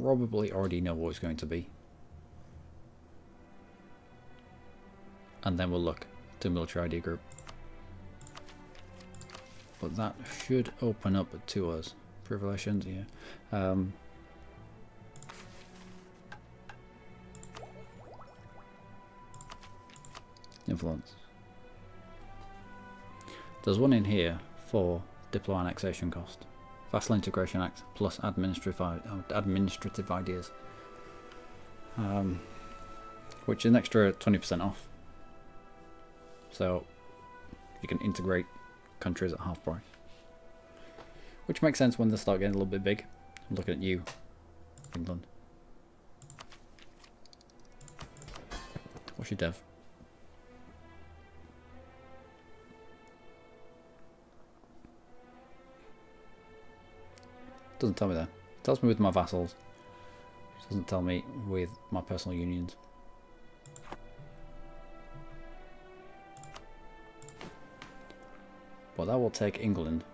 probably already know what it's going to be. And then we'll look to military idea group. But that should open up to us. Privileges, yeah. Influence. There's one in here for Diplo annexation cost. Vassal Integration Act plus administrative ideas. Which is an extra 20% off. So you can integrate countries at half price. Which makes sense when they start getting a little bit big. I'm looking at you, England. What's your dev? Doesn't tell me there. It tells me with my vassals. It doesn't tell me with my personal unions. But that will take England.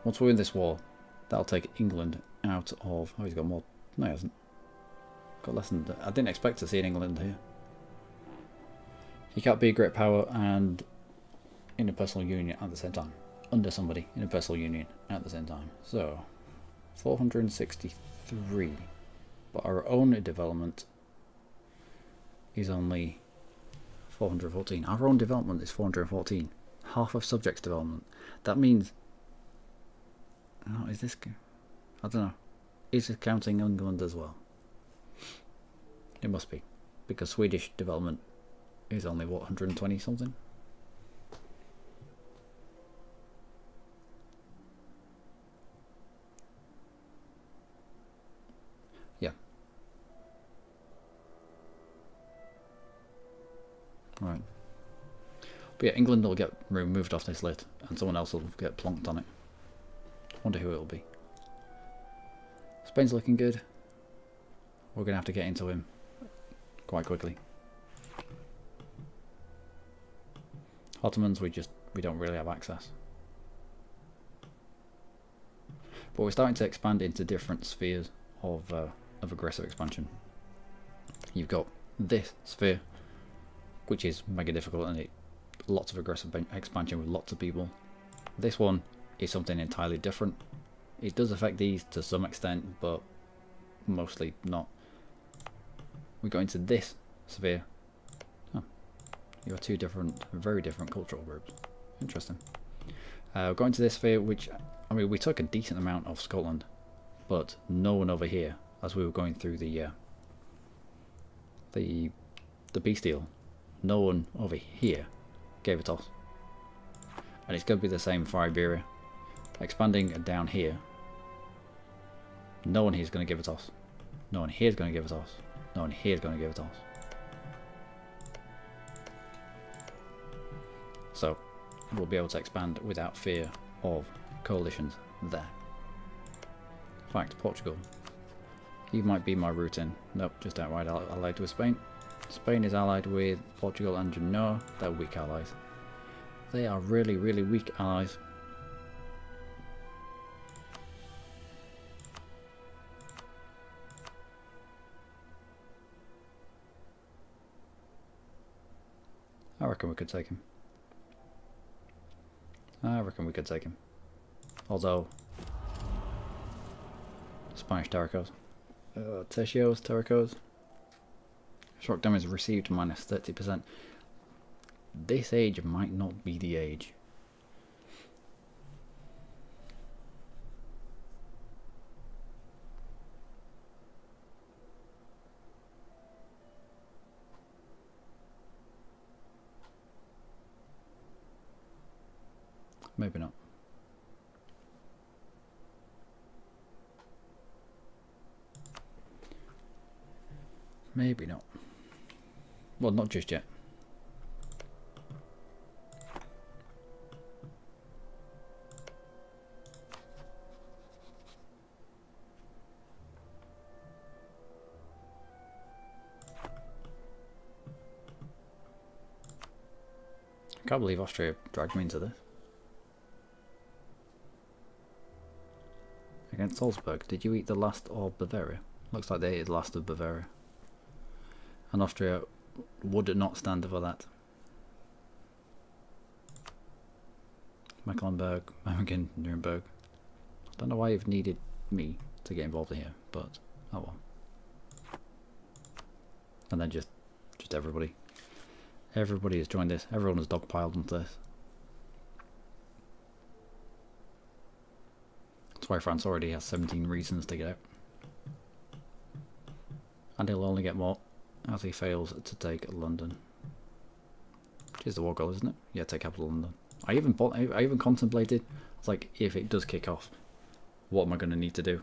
Once we're in this war, that'll take England out of... Oh, he's got more... No, he hasn't. Got less than... I didn't expect to see an England here. You can't be a great power and in a personal union at the same time. Under somebody in a personal union at the same time. So, 463. But our own development is only 414. Our own development is 414. Half of subjects development. That means... Oh, is this... I don't know. Is it counting England as well? It must be. Because Swedish development is only, what, 120 something? Yeah. Right. But yeah, England will get removed off this list and someone else will get plonked on it. Wonder who it will be. Spain's looking good. We're going to have to get into him quite quickly. Ottomans, we don't really have access. But we're starting to expand into different spheres of aggressive expansion. You've got this sphere, which is mega difficult and lots of aggressive expansion with lots of people. This one is something entirely different. It does affect these to some extent, but mostly not. We go into this sphere. Oh, you have two different, very different cultural groups. Interesting. Going to this sphere, which, I mean, we took a decent amount of Scotland, but no one over here, as we were going through the peace deal, no one over here gave a toss. And it's going to be the same for Iberia. Expanding down here, no one here is going to give a toss. No one here is going to give a toss. No one here is going to give a toss. So we'll be able to expand without fear of coalitions there. In fact, Portugal, you might be my route in. Nope, just outright allied with Spain. Spain is allied with Portugal, and you know they're weak allies. They are really, really weak allies. I reckon we could take him. I reckon we could take him. Although, Spanish Terracos. Tercios, Terracos. Shock damage received minus 30%. This age might not be the age. Maybe not. Maybe not. Well, not just yet. I can't believe Austria dragged me into this. Against Salzburg, did you eat the last of Bavaria? Looks like they ate the last of Bavaria. And Austria would not stand for that. Mecklenburg, Memmingen, Nuremberg. I don't know why you've needed me to get involved in here, but oh well. And then just everybody. Everybody has joined this. Everyone has dogpiled onto this. That's why France already has 17 reasons to get out. And he'll only get more as he fails to take London. Which is the war goal, isn't it? Yeah, take capital London. I even contemplated, it's like, if it does kick off, what am I going to need to do?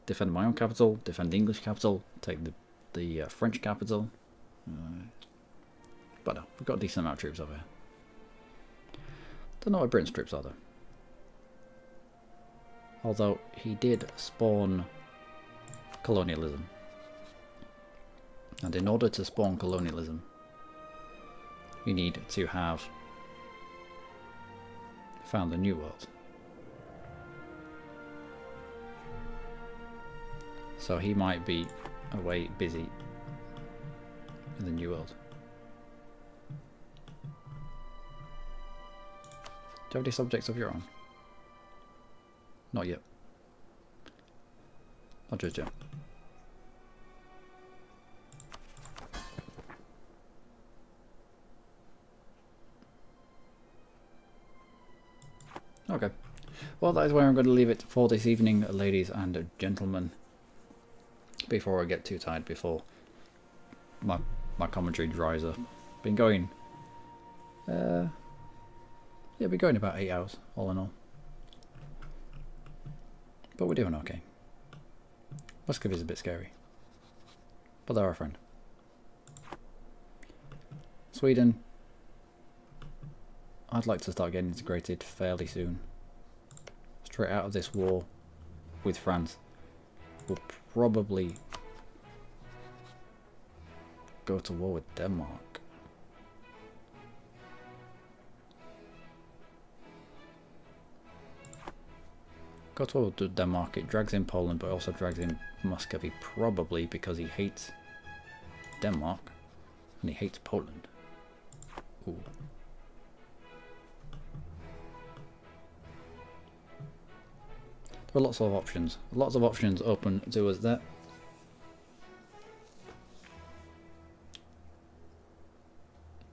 Defend my own capital, defend the English capital, take the French capital. But no, we've got a decent amount of troops over here. Don't know where Britain's troops are though. Although he did spawn colonialism. And in order to spawn colonialism, you need to have found the New World. So he might be away busy in the New World. Do you have any subjects of your own? Not yet. Not just yet. Okay. Well, that is where I'm going to leave it for this evening, ladies and gentlemen. Before I get too tired, before my commentary dries up. Been going... yeah, been going about 8 hours, all in all. But we're doing okay. Muscovy's a bit scary. But they're our friend. Sweden. I'd like to start getting integrated fairly soon. Straight out of this war with France. We'll probably go to war with Denmark. Go to war with Denmark. It drags in Poland, but also drags in Muscovy, probably because he hates Denmark and he hates Poland. Ooh. There are lots of options open to us there.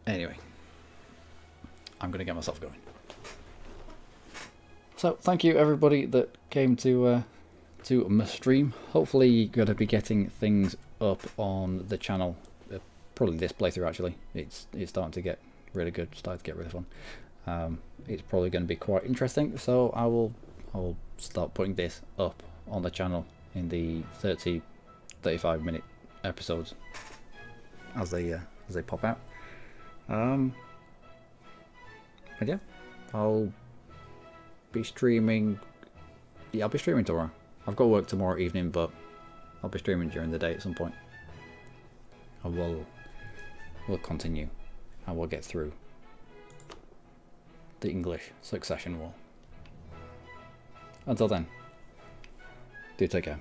Anyway, I'm going to get myself going. So thank you everybody that came to my stream. Hopefully you're going to be getting things up on the channel. Probably this playthrough actually. It's starting to get really good. Starting to get really fun. It's probably going to be quite interesting. So I will start putting this up on the channel in the 30-35 minute episodes as they pop out. And yeah, I'll be streaming. Yeah, I'll be streaming tomorrow. I've got work tomorrow evening, but I'll be streaming during the day at some point. And we'll continue and we'll get through the English succession war. Until then, do take care.